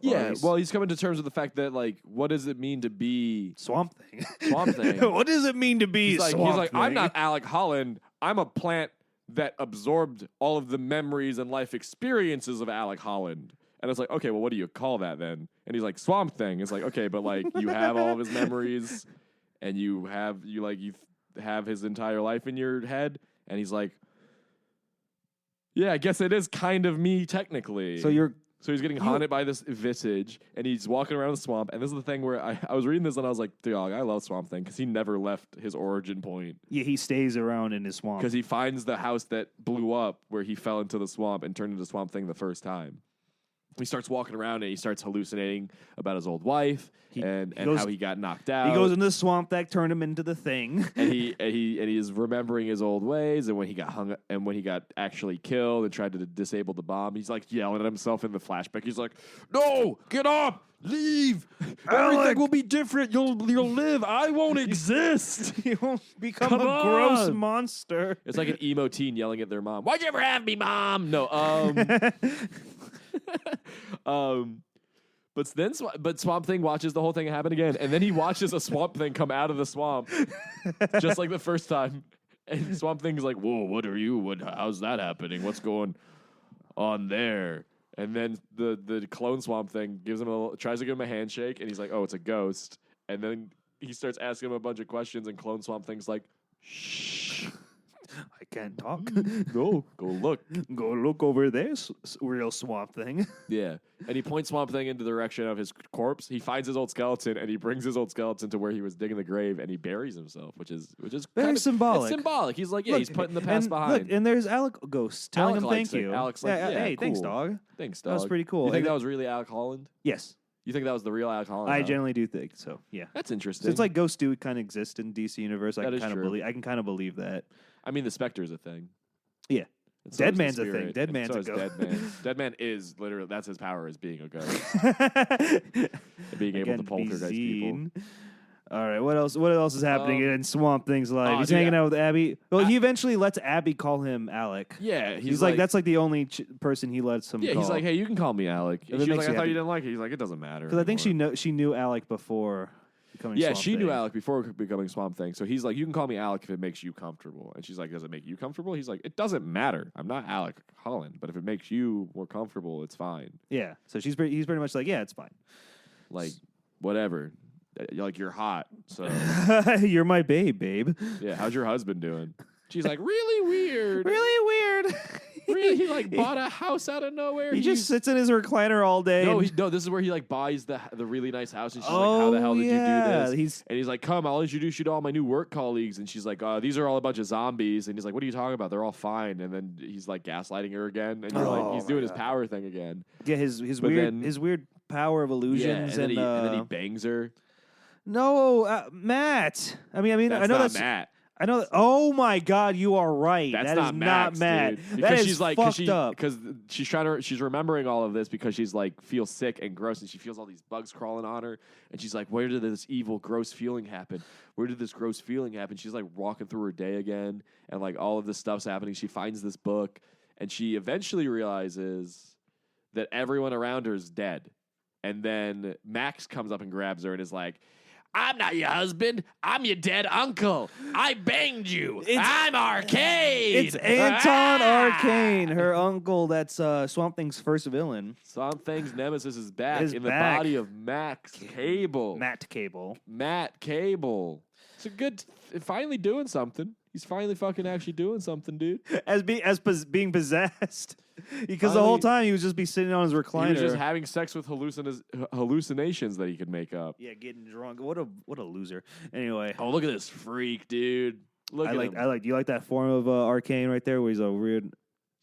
Yeah, well, he's coming to terms with the fact that, like, what does it mean to be Swamp Thing. Swamp Thing? What does it mean to be He's like, Swamp Thing? I'm not Alec Holland. I'm a plant that absorbed all of the memories and life experiences of Alec Holland. And it's like, okay, well, what do you call that then? And he's like, Swamp Thing. It's like, okay, but like you have all of his memories, and you have his entire life in your head. And he's like, yeah, I guess it is kind of me technically. So he's getting haunted by this visage, and he's walking around the swamp. And this is the thing where I was reading this, and I was like, dog, I love Swamp Thing, because he never left his origin point. Yeah, he stays around in his swamp. Because he finds the house that blew up where he fell into the swamp and turned into Swamp Thing the first time. He starts walking around, and he starts hallucinating about his old wife and how he got knocked out. He goes into the swamp that turned him into the Thing. and he is remembering his old ways, and when he got hung and when he got actually killed and tried to disable the bomb, he's like yelling at himself in the flashback. He's like, "No, get up, leave. Everything will be different. You'll live. I won't exist." He won't become Come a gross on. monster. It's like an emo teen yelling at their mom. "Why'd you ever have me, mom?" No, but Swamp Thing watches the whole thing happen again, and then he watches a Swamp Thing come out of the swamp, just like the first time. And Swamp Thing's like, "Whoa, what are you? How's that happening? What's going on there?" And then the clone Swamp Thing tries to give him a handshake, and he's like, "Oh, it's a ghost." And then he starts asking him a bunch of questions, and clone Swamp Thing's like, "Shh, I can't talk. no, go look." Go look over there, real Swamp Thing. Yeah. And he points Swamp Thing in the direction of his corpse. He finds his old skeleton, and he brings his old skeleton to where he was digging the grave, and he buries himself, which is Very kind of symbolic. It's symbolic. He's like, yeah, Look, he's putting the past and behind. Look, and there's Alec Ghost telling Alec him likes thank it. you. Alec's like, yeah, hey, thanks, cool. dog. Thanks, dog. That was pretty cool. You think And that was really Alec Holland? Yes, You think that was the real Alec Holland? I huh? generally do think so. Yeah, That's interesting. since like ghosts do kind of exist in DC universe, I That can is kind of true. believe. I can kind of believe that. I mean, the Spectre is a thing. Yeah. And Dead is the Man's a thing. spirit, Dead and Man's so a is ghost. Dead Man. Dead Man is literally, that's his power, is being a ghost. Being able to poltergeist people. All right, what else? What else is happening in Swamp Thing's life? He's dude, hanging out with Abby. Well, he eventually lets Abby call him Alec. Yeah. He's like that's like the only person he lets him. Yeah, call. he's like, hey, you can call me Alec. If And it she was makes like, you I thought happy. you didn't like it. He's like, it doesn't matter. because I think anymore. she knew Alec before becoming. Yeah, Swamp she knew Thing. Alec before becoming Swamp Thing. So he's like, you can call me Alec if it makes you comfortable. And she's like, does it make you comfortable? He's like, it doesn't matter. I'm not Alec Holland, but if it makes you more comfortable, it's fine. Yeah, so he's pretty much like, yeah, it's fine. Like, whatever. Like, you're hot. So, You're my babe. yeah, how's your husband doing? She's like, really weird. Really weird. Really? He like bought a house out of nowhere? He just sits in his recliner all day. No, and- no, this is where he like buys the really nice house, and she's like, "How the hell did you do this?" And he's like, "Come, I'll introduce you to all my new work colleagues." And she's like, "These are all a bunch of zombies." And he's like, "What are you talking about? They're all fine." And then he's like gaslighting her again, and you're like, he's doing his power thing again. Yeah, his But weird then- his weird power of illusions, and then he bangs her. no, Matt. I mean, That's I know not that's Matt. I know. Oh my God, you are right. That's That not is Max, not Matt. dude. That Because is she's like, fucked up. because she's remembering all of this because she's like feels sick and gross, and she feels all these bugs crawling on her, and she's like, where did this evil, gross feeling happen? Where did this gross feeling happen? She's like walking through her day again, and like all of this stuff's happening. She finds this book, and she eventually realizes that everyone around her is dead, and then Max comes up and grabs her and is like, I'm not your husband. I'm your dead uncle. I banged you. I'm Arcade. It's Anton Arcane, her uncle. That's Swamp Thing's first villain. Swamp Thing's nemesis is back Is in back. the body of Max Cable. Matt Cable. Matt Cable. It's a good, finally doing something. He's finally fucking actually doing something, dude. Being possessed, because the whole time he was just be sitting on his recliner. He was just having sex with hallucinations that he could make up. Yeah, getting drunk. What a loser. Anyway, Oh, look at this freak, dude. Look at him. Do you like that form of Arcane right there, where he's a weird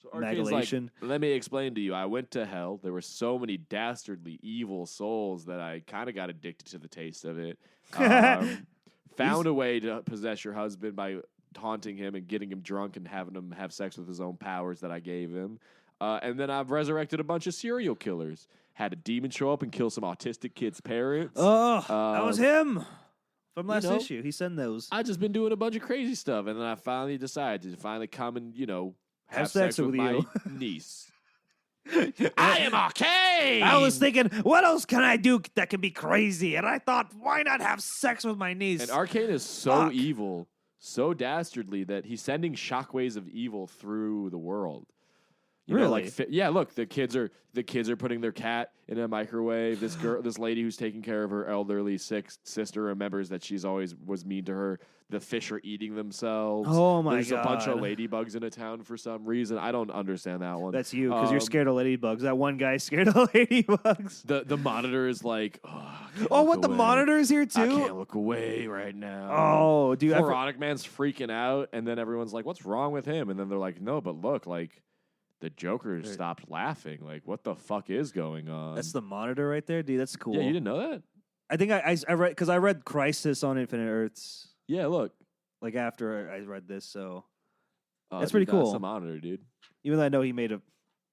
So Arcane's like, Annihilation? let me explain to you. I went to hell. There were so many dastardly evil souls that I kind of got addicted to the taste of it. Found a way to possess your husband by taunting him and getting him drunk and having him have sex with his own powers that I gave him. And then I've resurrected a bunch of serial killers. Had a demon show up and kill some autistic kids' parents. Oh, that was him from last know, issue. He sent those. I just been doing a bunch of crazy stuff, and then I finally decided to finally come and have sex with with my you. niece. I am Arcade. I was thinking, what else can I do that can be crazy? And I thought, why not have sex with my niece? And Arcane is so Fuck. evil, so dastardly that he's sending shockwaves of evil through the world. You know, Really? Look, the kids are putting their cat in a microwave. This lady who's taking care of her elderly sick sister remembers that she's always was mean to her. The fish are eating themselves. Oh my There's God. a bunch of ladybugs in a town for some reason. I don't understand that one. That's you, because you're Um, scared of ladybugs. That one guy's scared of ladybugs. The monitor is like, Oh, what, the monitor's here I too? can't look away right now. Oh, dude. Moronic Man's freaking out, and then everyone's like, "What's wrong with him?" And then they're like, "No, but look, like the Joker stopped laughing. Like, what the fuck is going on?" That's the monitor right there, dude. That's cool. Yeah, you didn't know that? I think I read, because I read Crisis on Infinite Earths Yeah, look, like after I read this, so Oh, That's dude, pretty cool. That's the monitor, dude. even though I know he made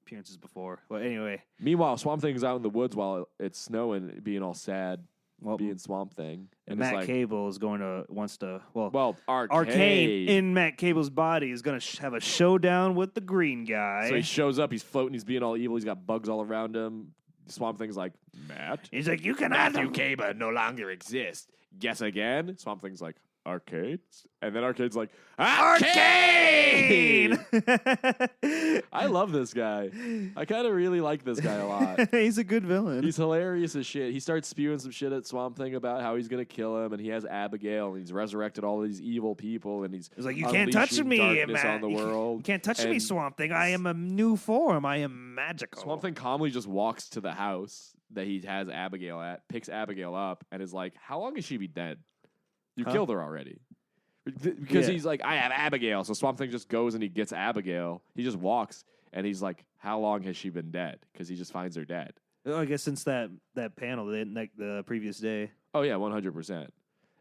appearances before. But anyway, Meanwhile, Swamp Thing's out in the woods while it's snowing, being all sad, well, being Swamp Thing, and Matt it's like, Cable is wants to Arcane. Arcane in Matt Cable's body is going to have a showdown with the green guy. So he shows up, he's floating, he's being all evil, he's got bugs all around him. Swamp Thing's like, Matt? He's like, you can Matthew have Cable no longer exists. Guess again? Swamp Thing's like, Arcade? And then Arcade's like, Arcade! I love this guy. I kind of really like this guy a lot. He's a good villain. He's hilarious as shit. He starts spewing some shit at Swamp Thing about how he's going to kill him, and he has Abigail, and he's resurrected all these evil people, and he's like, you can't touch unleashing me, darkness Matt. on the world. You can't touch me, And Swamp Thing. I am a new form. I am magical. Swamp Thing calmly just walks to the house that he has Abigail at, picks Abigail up, and is like, how long has she been dead? You Huh? killed her already. Because Yeah. he's like, I have Abigail. So Swamp Thing just goes and he gets Abigail. He just walks, and he's like, how long has she been dead? Because he just finds her dead. Oh, I guess since that panel, the previous day. Oh, yeah, 100%.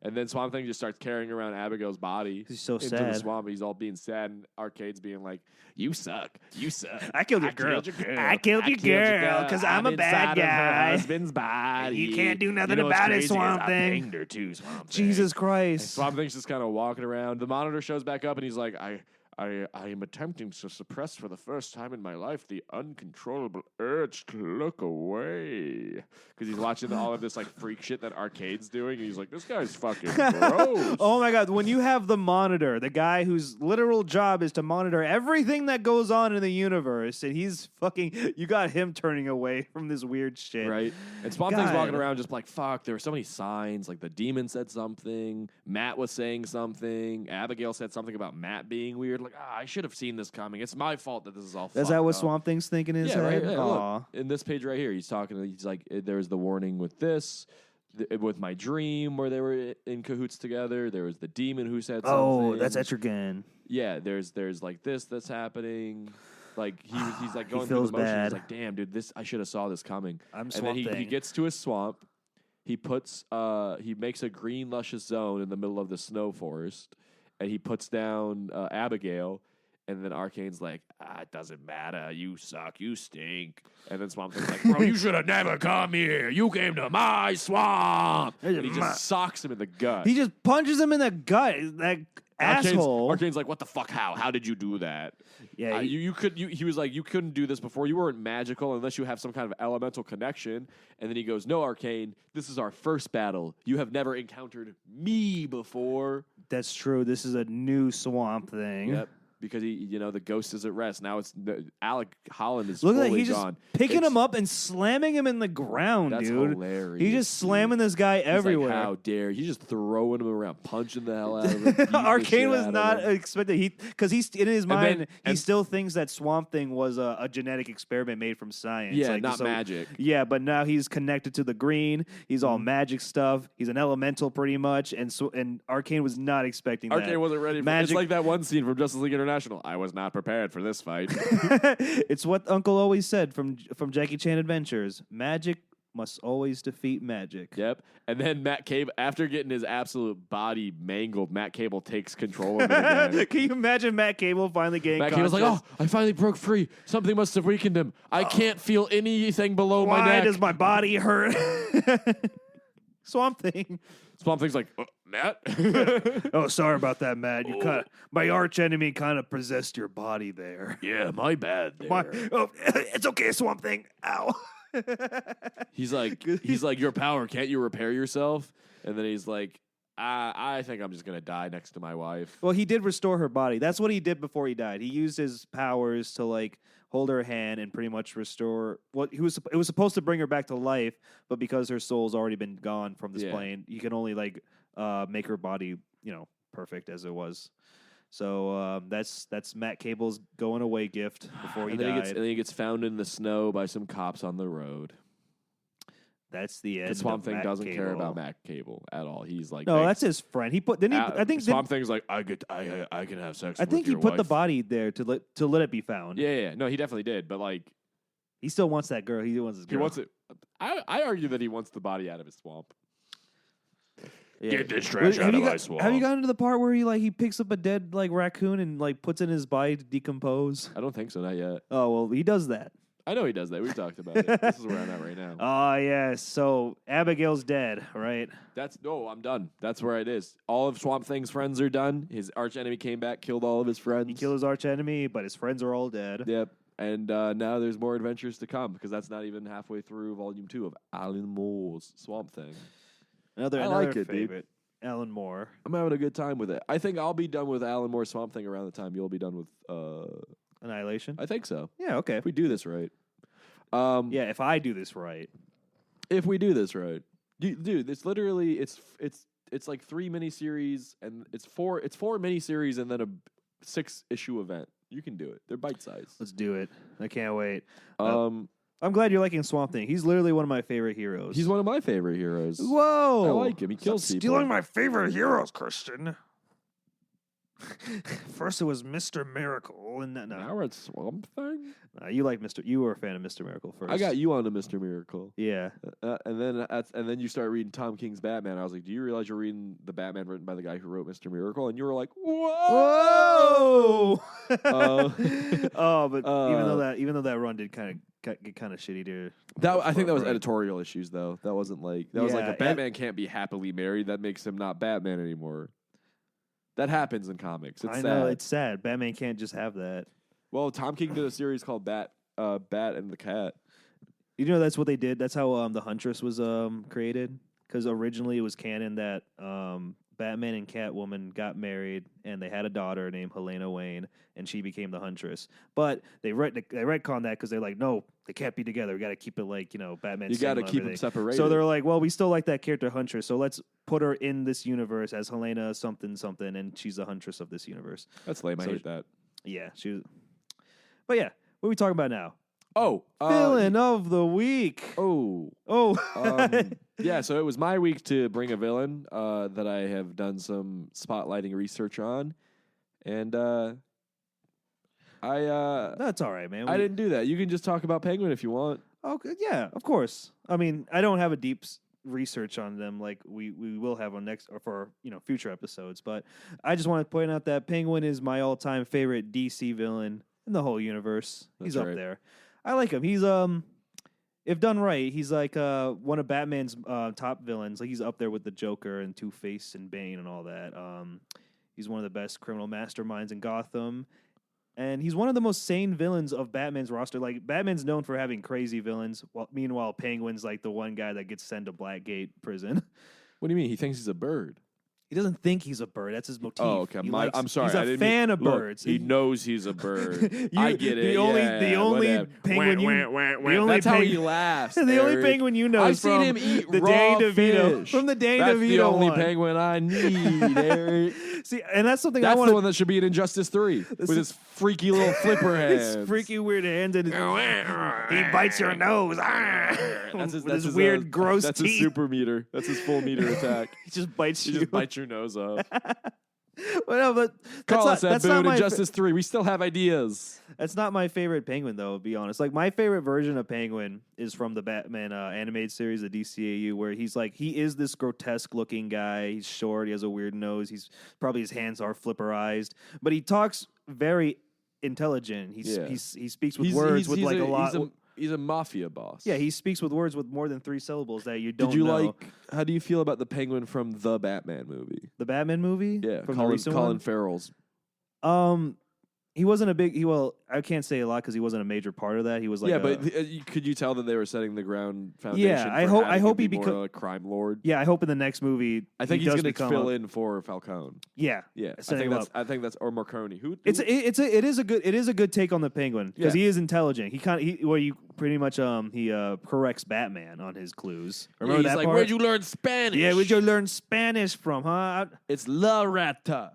And then Swamp Thing just starts carrying around Abigail's body He's so into the sad. swamp. He's all being sad, and Arcade's being like, you suck. You suck. I killed your girl. I killed your girl because I'm a bad inside of her guy. husband's body. You can't do nothing You know what's about it, crazy Swamp is Thing. I banged her too, Swamp Thing. Jesus And Christ. Swamp Thing's just kind of walking around. The monitor shows back up, and he's like, I am attempting to suppress for the first time in my life the uncontrollable urge to look away. Because he's watching all of this like freak shit that Arcade's doing, and he's like, this guy's fucking gross. Oh my God. When you have the monitor, the guy whose literal job is to monitor everything that goes on in the universe, and he's fucking, you got him turning away from this weird shit. Right? And Swamp Thing's God. walking around just like, fuck, there were so many signs. Like the demon said something. Matt was saying something. Abigail said something about Matt being weird like, I should have seen this coming. It's my fault that this is all. Is that what up. Swamp Thing's thinking in his Yeah, head? right. Yeah, Aw. look, in this page right here, he's talking. He's like, there's the warning with this, with my dream where they were in cahoots together. There was the demon who said something. Oh, that's Etrigan. Yeah, there's like this that's happening. Like he's like going through feels the motions. bad. He's like, damn, dude, this I should have saw this coming. I'm And Swamp then he Thing. gets to his swamp. He puts he makes a green luscious zone in the middle of the snow forest, and he puts down Abigail. And then Arcane's like, it doesn't matter. You suck. You stink. And then Swamp Thing's like, bro, you should have never come here. You came to my swamp. And he just socks him in the gut. He just punches him in the gut. That asshole. Arcane's like, what the fuck? How did you do that? Yeah, He was like, you couldn't do this before. You weren't magical unless you have some kind of elemental connection. And then he goes, no, Arcane, this is our first battle. You have never encountered me before. that's true. This is a new Swamp Thing. Yep. Because the ghost is at rest. Now Alec Holland is Look at that. fully He's just gone. picking him up and slamming him in the ground, That's dude. hilarious. He's just slamming this guy He's everywhere. Like, how dare he's just throwing him around, punching the hell out of him. beating the Arcane shit was out of not him. expecting because he's in his then- mind he and- still thinks that Swamp Thing was a genetic experiment made from science. Yeah, like, not magic. Yeah, but now he's connected to the green. He's all magic stuff. He's an elemental pretty much, and Arcane was not expecting that. Arcane wasn't ready for Magic- It's like that one scene from Justice League International. I was not prepared for this fight. It's what Uncle always said from Jackie Chan Adventures. Magic must always defeat magic. Yep. And then Matt Cable, after getting his absolute body mangled, Matt Cable takes control of it again. Can you imagine Matt Cable finally getting Matt Cable's like, conscious? I finally broke free. Something must have weakened him. I can't feel anything below my Why neck. does my body hurt? Swamp Thing. Swamp Thing's like, Matt? Oh, sorry about that, Matt. You kind of my arch enemy kind of possessed your body there. Yeah, my bad there. It's okay, Swamp Thing. Ow. He's like, your power, can't you repair yourself? And then he's like, I think I'm just going to die next to my wife. Well, he did restore her body. That's what he did before he died. He used his powers to like hold her hand and pretty much restore what it was supposed to bring her back to life, but because her soul's already been gone from this plane, you can only like make her body, perfect as it was. So that's Matt Cable's going away gift before he died. And then he gets found in the snow by some cops on the road. That's the end. The Swamp of Thing Matt doesn't Cable. care about Matt Cable at all. He's like, No, hey, that's his friend. He put didn't he? I think Swamp Thing's like, I can have sex. I think with he put your the wife. body there to let it be found. Yeah. No, he definitely did. But like, He still wants that girl. He wants his girl. he wants it. I argue that he wants the body out of his swamp. Yeah. Get this trash out of my swamp. Have you gotten to the part where he picks up a dead raccoon and puts it in his body to decompose? I don't think so, not yet. Oh well, he does that. I know he does that. We've talked about it. This is where I'm at right now. Oh yes. So Abigail's dead, right? I'm done. That's where it is. All of Swamp Thing's friends are done. His arch enemy came back, killed all of his friends. He killed his arch enemy, but his friends are all dead. Yep. And now there's more adventures to come because that's not even halfway through Volume 2 of Alan Moore's Swamp Thing. Another I like it, dude. favorite, Alan Moore. I'm having a good time with it. I think I'll be done with Alan Moore's Swamp Thing around the time you'll be done with. Annihilation. I think so. Yeah. Okay. If we do this right. Yeah. If I do this right. If we do this right, dude, it's literally it's like 3 miniseries and it's four miniseries and then a 6-issue event. You can do it. They're bite sized. Let's do it. I can't wait. Um, I'm glad you're liking Swamp Thing. He's literally one of my favorite heroes. he's one of my favorite heroes. Whoa! I like him. He kills people. Stealing my favorite heroes, Christian. First it was Mr. Miracle, and no, Now it's Swamp Thing. you like Mr. You were a fan of Mr. Miracle first. I got you on to Mr. Miracle. Yeah. And then you start reading Tom King's Batman. I was like, do you realize you're reading the Batman written by the guy who wrote Mr. Miracle? And you were like, whoa! Whoa! Oh, but even though that run did get kind of shitty there. I think that was editorial issues though. That wasn't like that was like Yeah, a Batman can't be happily married. That makes him not Batman anymore. That happens in comics. It's I sad. know it's sad. Batman can't just have that. Well, Tom King did a series called Bat and the Cat. You know that's what they did. That's how the Huntress was created. Because originally it was canon that Batman and Catwoman got married, and they had a daughter named Helena Wayne, and she became the Huntress. But they retconned that because they're like, no, they can't be together. We got to keep it like, Batman. You got to keep them separated. So they're like, well, we still like that character Huntress, so let's put her in this universe as Helena something, and she's the Huntress of this universe. That's lame. I hate that. Yeah, she was. But yeah, what are we talking about now? Oh, Villain of the week. Oh. Yeah, so it was my week to bring a villain that I have done some spotlighting research on. And That's all right, man. I didn't do that. You can just talk about Penguin if you want. Okay, yeah, of course. I mean, I don't have a deep research on them like we will have on next or for future episodes, but I just want to point out that Penguin is my all-time favorite DC villain in the whole universe. He's up there. I like him. He's if done right, he's like one of Batman's top villains. Like he's up there with the Joker and Two-Face and Bane and all that. He's one of the best criminal masterminds in Gotham. And he's one of the most sane villains of Batman's roster. Like, Batman's known for having crazy villains. Meanwhile, Penguin's like the one guy that gets sent to Blackgate prison. What do you mean? He thinks he's a bird. He doesn't think he's a bird. That's his motif. Oh, okay. I'm sorry. He's a fan of birds. He knows he's a bird. I get it. The only penguin That's how he laughs. The only penguin you know is from him eat the raw Danny DeVito. fish. From the Danny That's DeVito the only one. penguin I need, Eric. See, and that's something That's I want. the one that should be in Injustice 3 with his freaky little flipper hands. His freaky weird hands, and he bites your nose. That's his weird, gross That's teeth. his super meter. That's his full meter attack. He just bites He you. just bites your nose off. Well, no, but Call us at that's not Boone my Injustice 3. We still have ideas. That's not my favorite Penguin, though, to be honest. Like, my favorite version of Penguin is from the Batman animated series, the DCAU, where he is this grotesque-looking guy. He's short. He has a weird nose. Probably his hands are flipperized. But he talks very intelligent. He speaks with words with, like, a lot... He's a mafia boss. Yeah, he speaks with words with more than 3 syllables that you don't know. How do you feel about the Penguin from the Batman movie? The Batman movie? Yeah, from the recent Colin one? Farrell's. He wasn't a big. I can't say a lot because he wasn't a major part of that. He was like, could you tell that they were setting the ground foundation? Yeah, for I hope he becomes more a crime lord. Yeah, I hope in the next movie. I think he's going to fill in for Falcone. Yeah, yeah. I think that's or Marconi. It is a good take on the Penguin because he is intelligent. He pretty much corrects Batman on his clues. Remember that part? Where'd you learn Spanish? Yeah, where'd you learn Spanish from, huh? It's La Rata.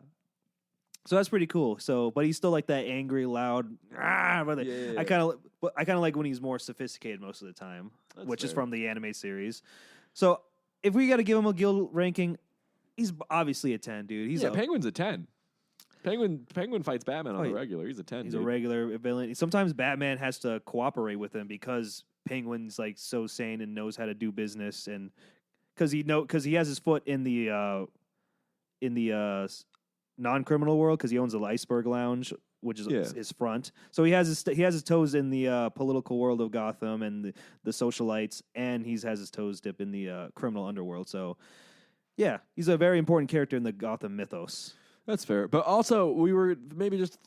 So that's pretty cool. But he's still like that angry, loud. Brother. Yeah. I kind of like when he's more sophisticated most of the time, which is fair. from the anime series. So if we got to give him a guild ranking, he's obviously a 10, dude. Penguin's a 10. Penguin fights Batman on the regular. He's a 10. He's a regular villain. Sometimes Batman has to cooperate with him because Penguin's like so sane and knows how to do business, and because he has his foot in the non-criminal world because he owns the Iceberg Lounge, which is his front. So he has his toes in the political world of Gotham and the socialites, and he has his toes dipped in the criminal underworld. So yeah, he's a very important character in the Gotham mythos. That's fair. But also, we were just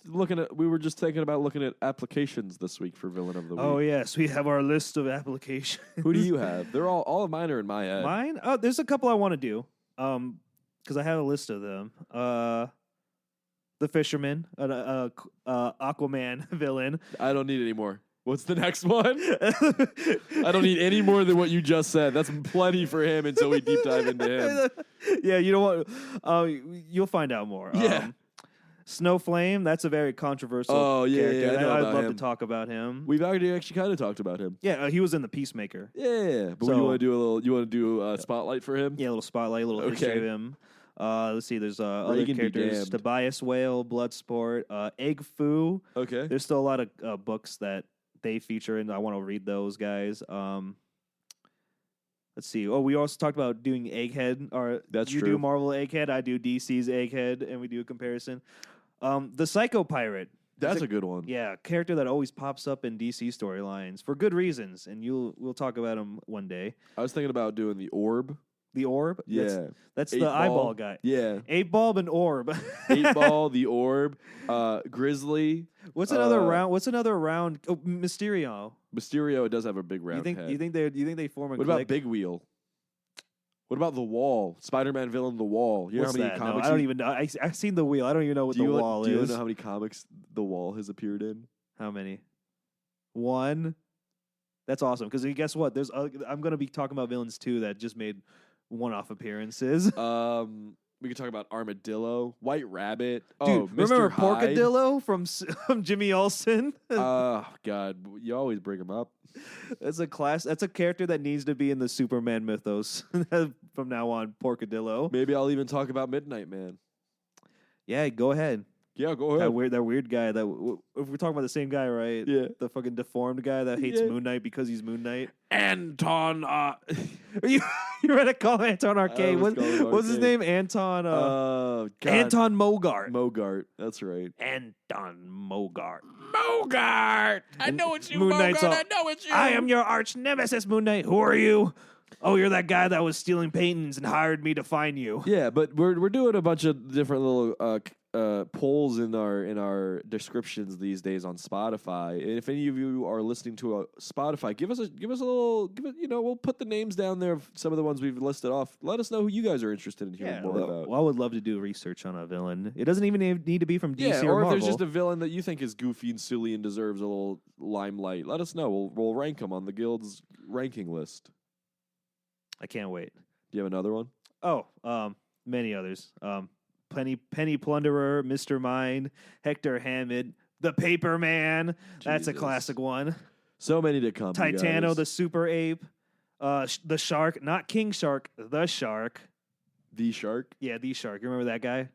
thinking about looking at applications this week for Villain of the Week. Oh yes, we have our list of applications. Who do you have? They're all of mine are in my head. Mine? Oh, there's a couple I want to do. Because I have a list of them. The Fisherman, Aquaman villain. I don't need any more. What's the next one? I don't need any more than what you just said. That's plenty for him until we deep dive into him. Yeah, you know what? You'll find out more. Yeah. Snowflame, that's a very controversial character. Yeah, I'd love to talk about him. We've already actually kind of talked about him. Yeah, he was in The Peacemaker. Yeah, but you want to do a spotlight for him? Yeah, a little spotlight, a little history of him. Let's see. There's other characters: Tobias Whale, Bloodsport, Egg Foo. Okay. There's still a lot of books that they feature, and I want to read those guys. Let's see. Oh, we also talked about doing Egghead. That's you true. do Marvel Egghead, I do DC's Egghead, and we do a comparison. The Psycho Pirate. That's a good one. Yeah, character that always pops up in DC storylines for good reasons, and we'll talk about him one day. I was thinking about doing the Orb. The Orb? Yeah. That's the eyeball guy. Yeah. 8-Ball and Orb. 8-Ball, the Orb, Grizzly. What's another round? Oh, Mysterio. Mysterio does have a big round head. You think they form a What about Big Wheel? What about The Wall? Spider-Man villain The Wall. You know What's how many that? No, comics? I don't even know. I've seen The Wheel. I don't even know what The Wall do you is. know how many comics The Wall has appeared in? How many? One. That's awesome. Because guess what? I'm going to be talking about villains too that just made one-off appearances. We could talk about Armadillo, White Rabbit. Dude, Mr. remember Hyde? Porkadillo from Jimmy Olsen? Oh God, you always bring him up. That's a character that needs to be in the Superman mythos from now on. Porkadillo. Maybe I'll even talk about Midnight Man. Yeah, go ahead. Yeah, go ahead. That weird guy. If we're talking about the same guy, right? Yeah. The fucking deformed guy that hates Yeah. Moon Knight because he's Moon Knight. Anton. You ready to call Anton Arcade? was calling him What's his Arcade. name? Anton. God. Anton Mogart. Mogart. That's right. Anton Mogart. Mogart. I And know it's you, Moon Mogart. Knight's all, I know it's you. I am your arch nemesis, Moon Knight. Who are you? Oh, you're that guy that was stealing paintings and hired me to find you. Yeah, but we're doing a bunch of different little polls in our descriptions these days on Spotify. And if any of you are listening to Spotify, give us a little. We'll put the names down there of some of the ones we've listed off. Let us know who you guys are interested in hearing more about. Well, I would love to do research on a villain. It doesn't even need to be from DC or or if Marvel. there's just a villain that you think is goofy and silly and deserves a little limelight, let us know. We'll rank them on the guild's ranking list. I can't wait. Do you have another one? Oh, many others. Penny Plunderer, Mr. Mind, Hector Hammond, the Paper Man. That's a Jesus. classic one. So many to come. you Titano, guys. the Super Ape, the Shark, not King Shark, the Shark. The Shark. Yeah, the Shark. You remember that guy?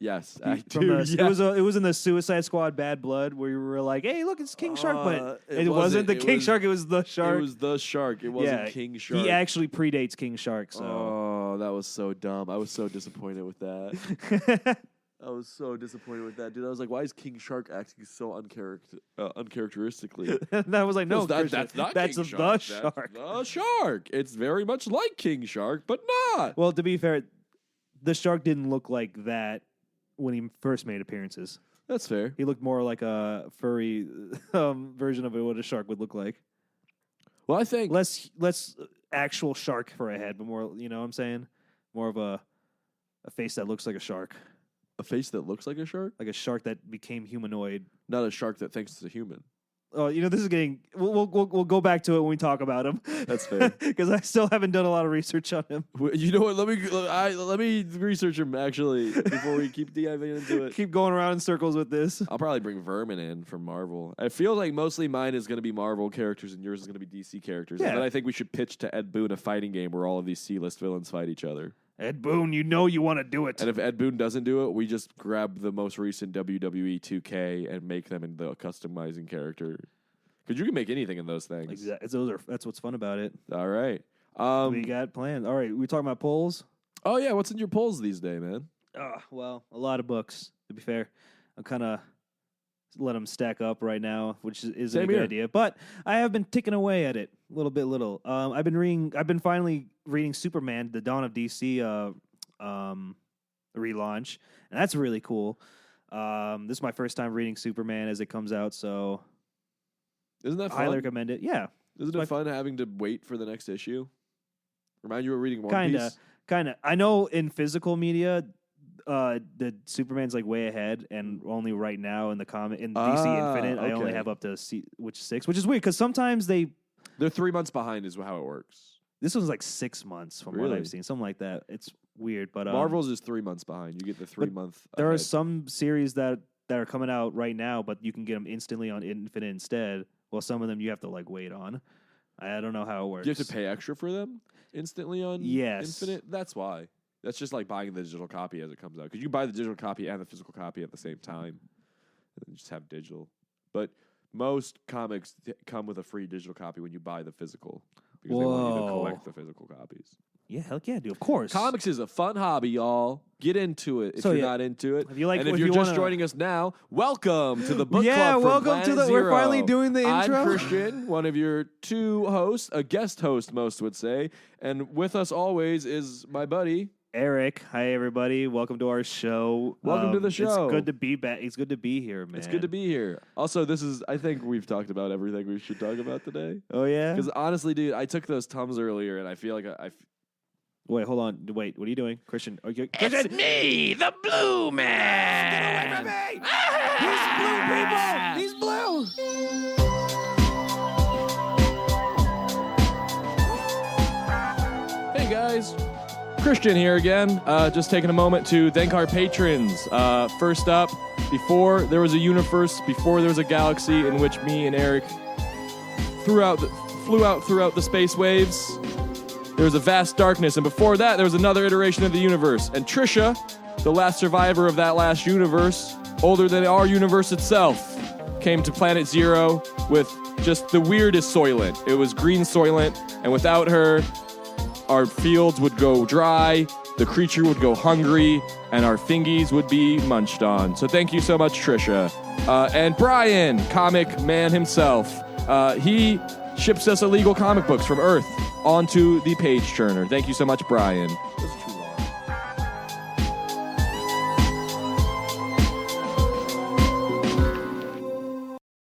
Yes, He- I from do. the- it was in the Suicide Squad Bad Blood where you were like, hey, look, it's King Shark, but it wasn't the King Shark, it was the Shark. It was the Shark. It wasn't Yeah, King Shark. He actually predates King Shark, so. Oh, that was so dumb. I was so disappointed with that. I was so disappointed with that, dude. I was like, why is King Shark acting so uncharacteristically? And I was like, no, that's Christian, not that's King the Shark. Shark. That's the Shark. It's very much like King Shark, but not. Well, to be fair, the Shark didn't look like that when he first made appearances. That's fair. He looked more like a furry version of what a shark would look like. Well, I think Less actual shark for a head, but more, you know what I'm saying? More of a face that looks like a shark. a face that looks like a shark, Like a shark that became humanoid. not a shark that thinks it's a human. Oh, this is getting. We'll go back to it when we talk about him. That's fair. Because I still haven't done a lot of research on him. You know what? Let me research him actually before we keep diving into it. Keep going around in circles with this. I'll probably bring Vermin in from Marvel. I feel like mostly mine is going to be Marvel characters and yours is going to be DC characters. Yeah. And then I think we should pitch to Ed Boon a fighting game where all of these C-list villains fight each other. Ed Boon, you want to do it. And if Ed Boon doesn't do it, we just grab the most recent WWE 2K and make them into a customizing character. Because you can make anything in those things. Exactly. That's what's fun about it. All right. We got plans. All right, we talking about polls? Oh, yeah. What's in your polls these days, man? Well, a lot of books, to be fair. I'm kind of let them stack up right now, which isn't Same a good here. idea. But I have been ticking away at it little. I've been finally reading Superman, the Dawn of DC relaunch, and that's really cool. This is my first time reading Superman as it comes out, so Isn't that I highly fun? recommend it. Yeah, Isn't it fun having to wait for the next issue? Remind you of reading One kind Piece? of. I know in physical media, the Superman's like way ahead, and only right now in the DC Infinite, I only okay. have up to 6, which is weird because sometimes They're 3 months behind is how it works. this was like 6 months from what Really? I've seen, something like that. It's weird, but Marvel's is 3 months behind. You get the 3 month. there are ahead. some series that are coming out right now, but you can get them instantly on Infinite instead. Well, some of them you have to like wait on. I don't know how it works. Do you have to pay extra for them instantly on Yes. Infinite? That's why. That's just like buying the digital copy as it comes out. Because you buy the digital copy and the physical copy at the same time. And then just have digital. But most comics come with a free digital copy when you buy the physical. Because they want you to Whoa. collect the physical copies. Yeah, heck yeah, dude. Of course. Comics is a fun hobby, y'all. Get into it if So, you're yeah, not into it. if you like- and if if you're you just wanna- joining us now, welcome to the book Yeah, club. From welcome to Planet the- we're Zero. finally doing the intro. I'm Christian, one of your 2 hosts, a guest host, most would say, and with us always is my buddy. Eric, hi everybody. Welcome to our show. Welcome to the show. It's good to be back. It's good to be here, man. It's good to be here. Also, I think we've talked about everything we should talk about today. Oh yeah. Because honestly, dude, I took those Tums earlier, and I feel like Wait, hold on. Wait, what are you doing? Christian. Okay. It's me, the blue man. Get away from me! He's blue, people! He's blue! Hey guys, Christian here again. Just taking a moment to thank our patrons. First up, before there was a universe, before there was a galaxy in which me and Eric flew out throughout the space waves, there was a vast darkness, and before that there was another iteration of the universe. And Trisha, the last survivor of that last universe, older than our universe itself, came to Planet Zero with just the weirdest Soylent. It was green Soylent, and without her, our fields would go dry, the creature would go hungry, and our fingies would be munched on. So thank you so much, Trisha. And Brian, comic man himself, he ships us illegal comic books from Earth onto the page churner. Thank you so much, Brian.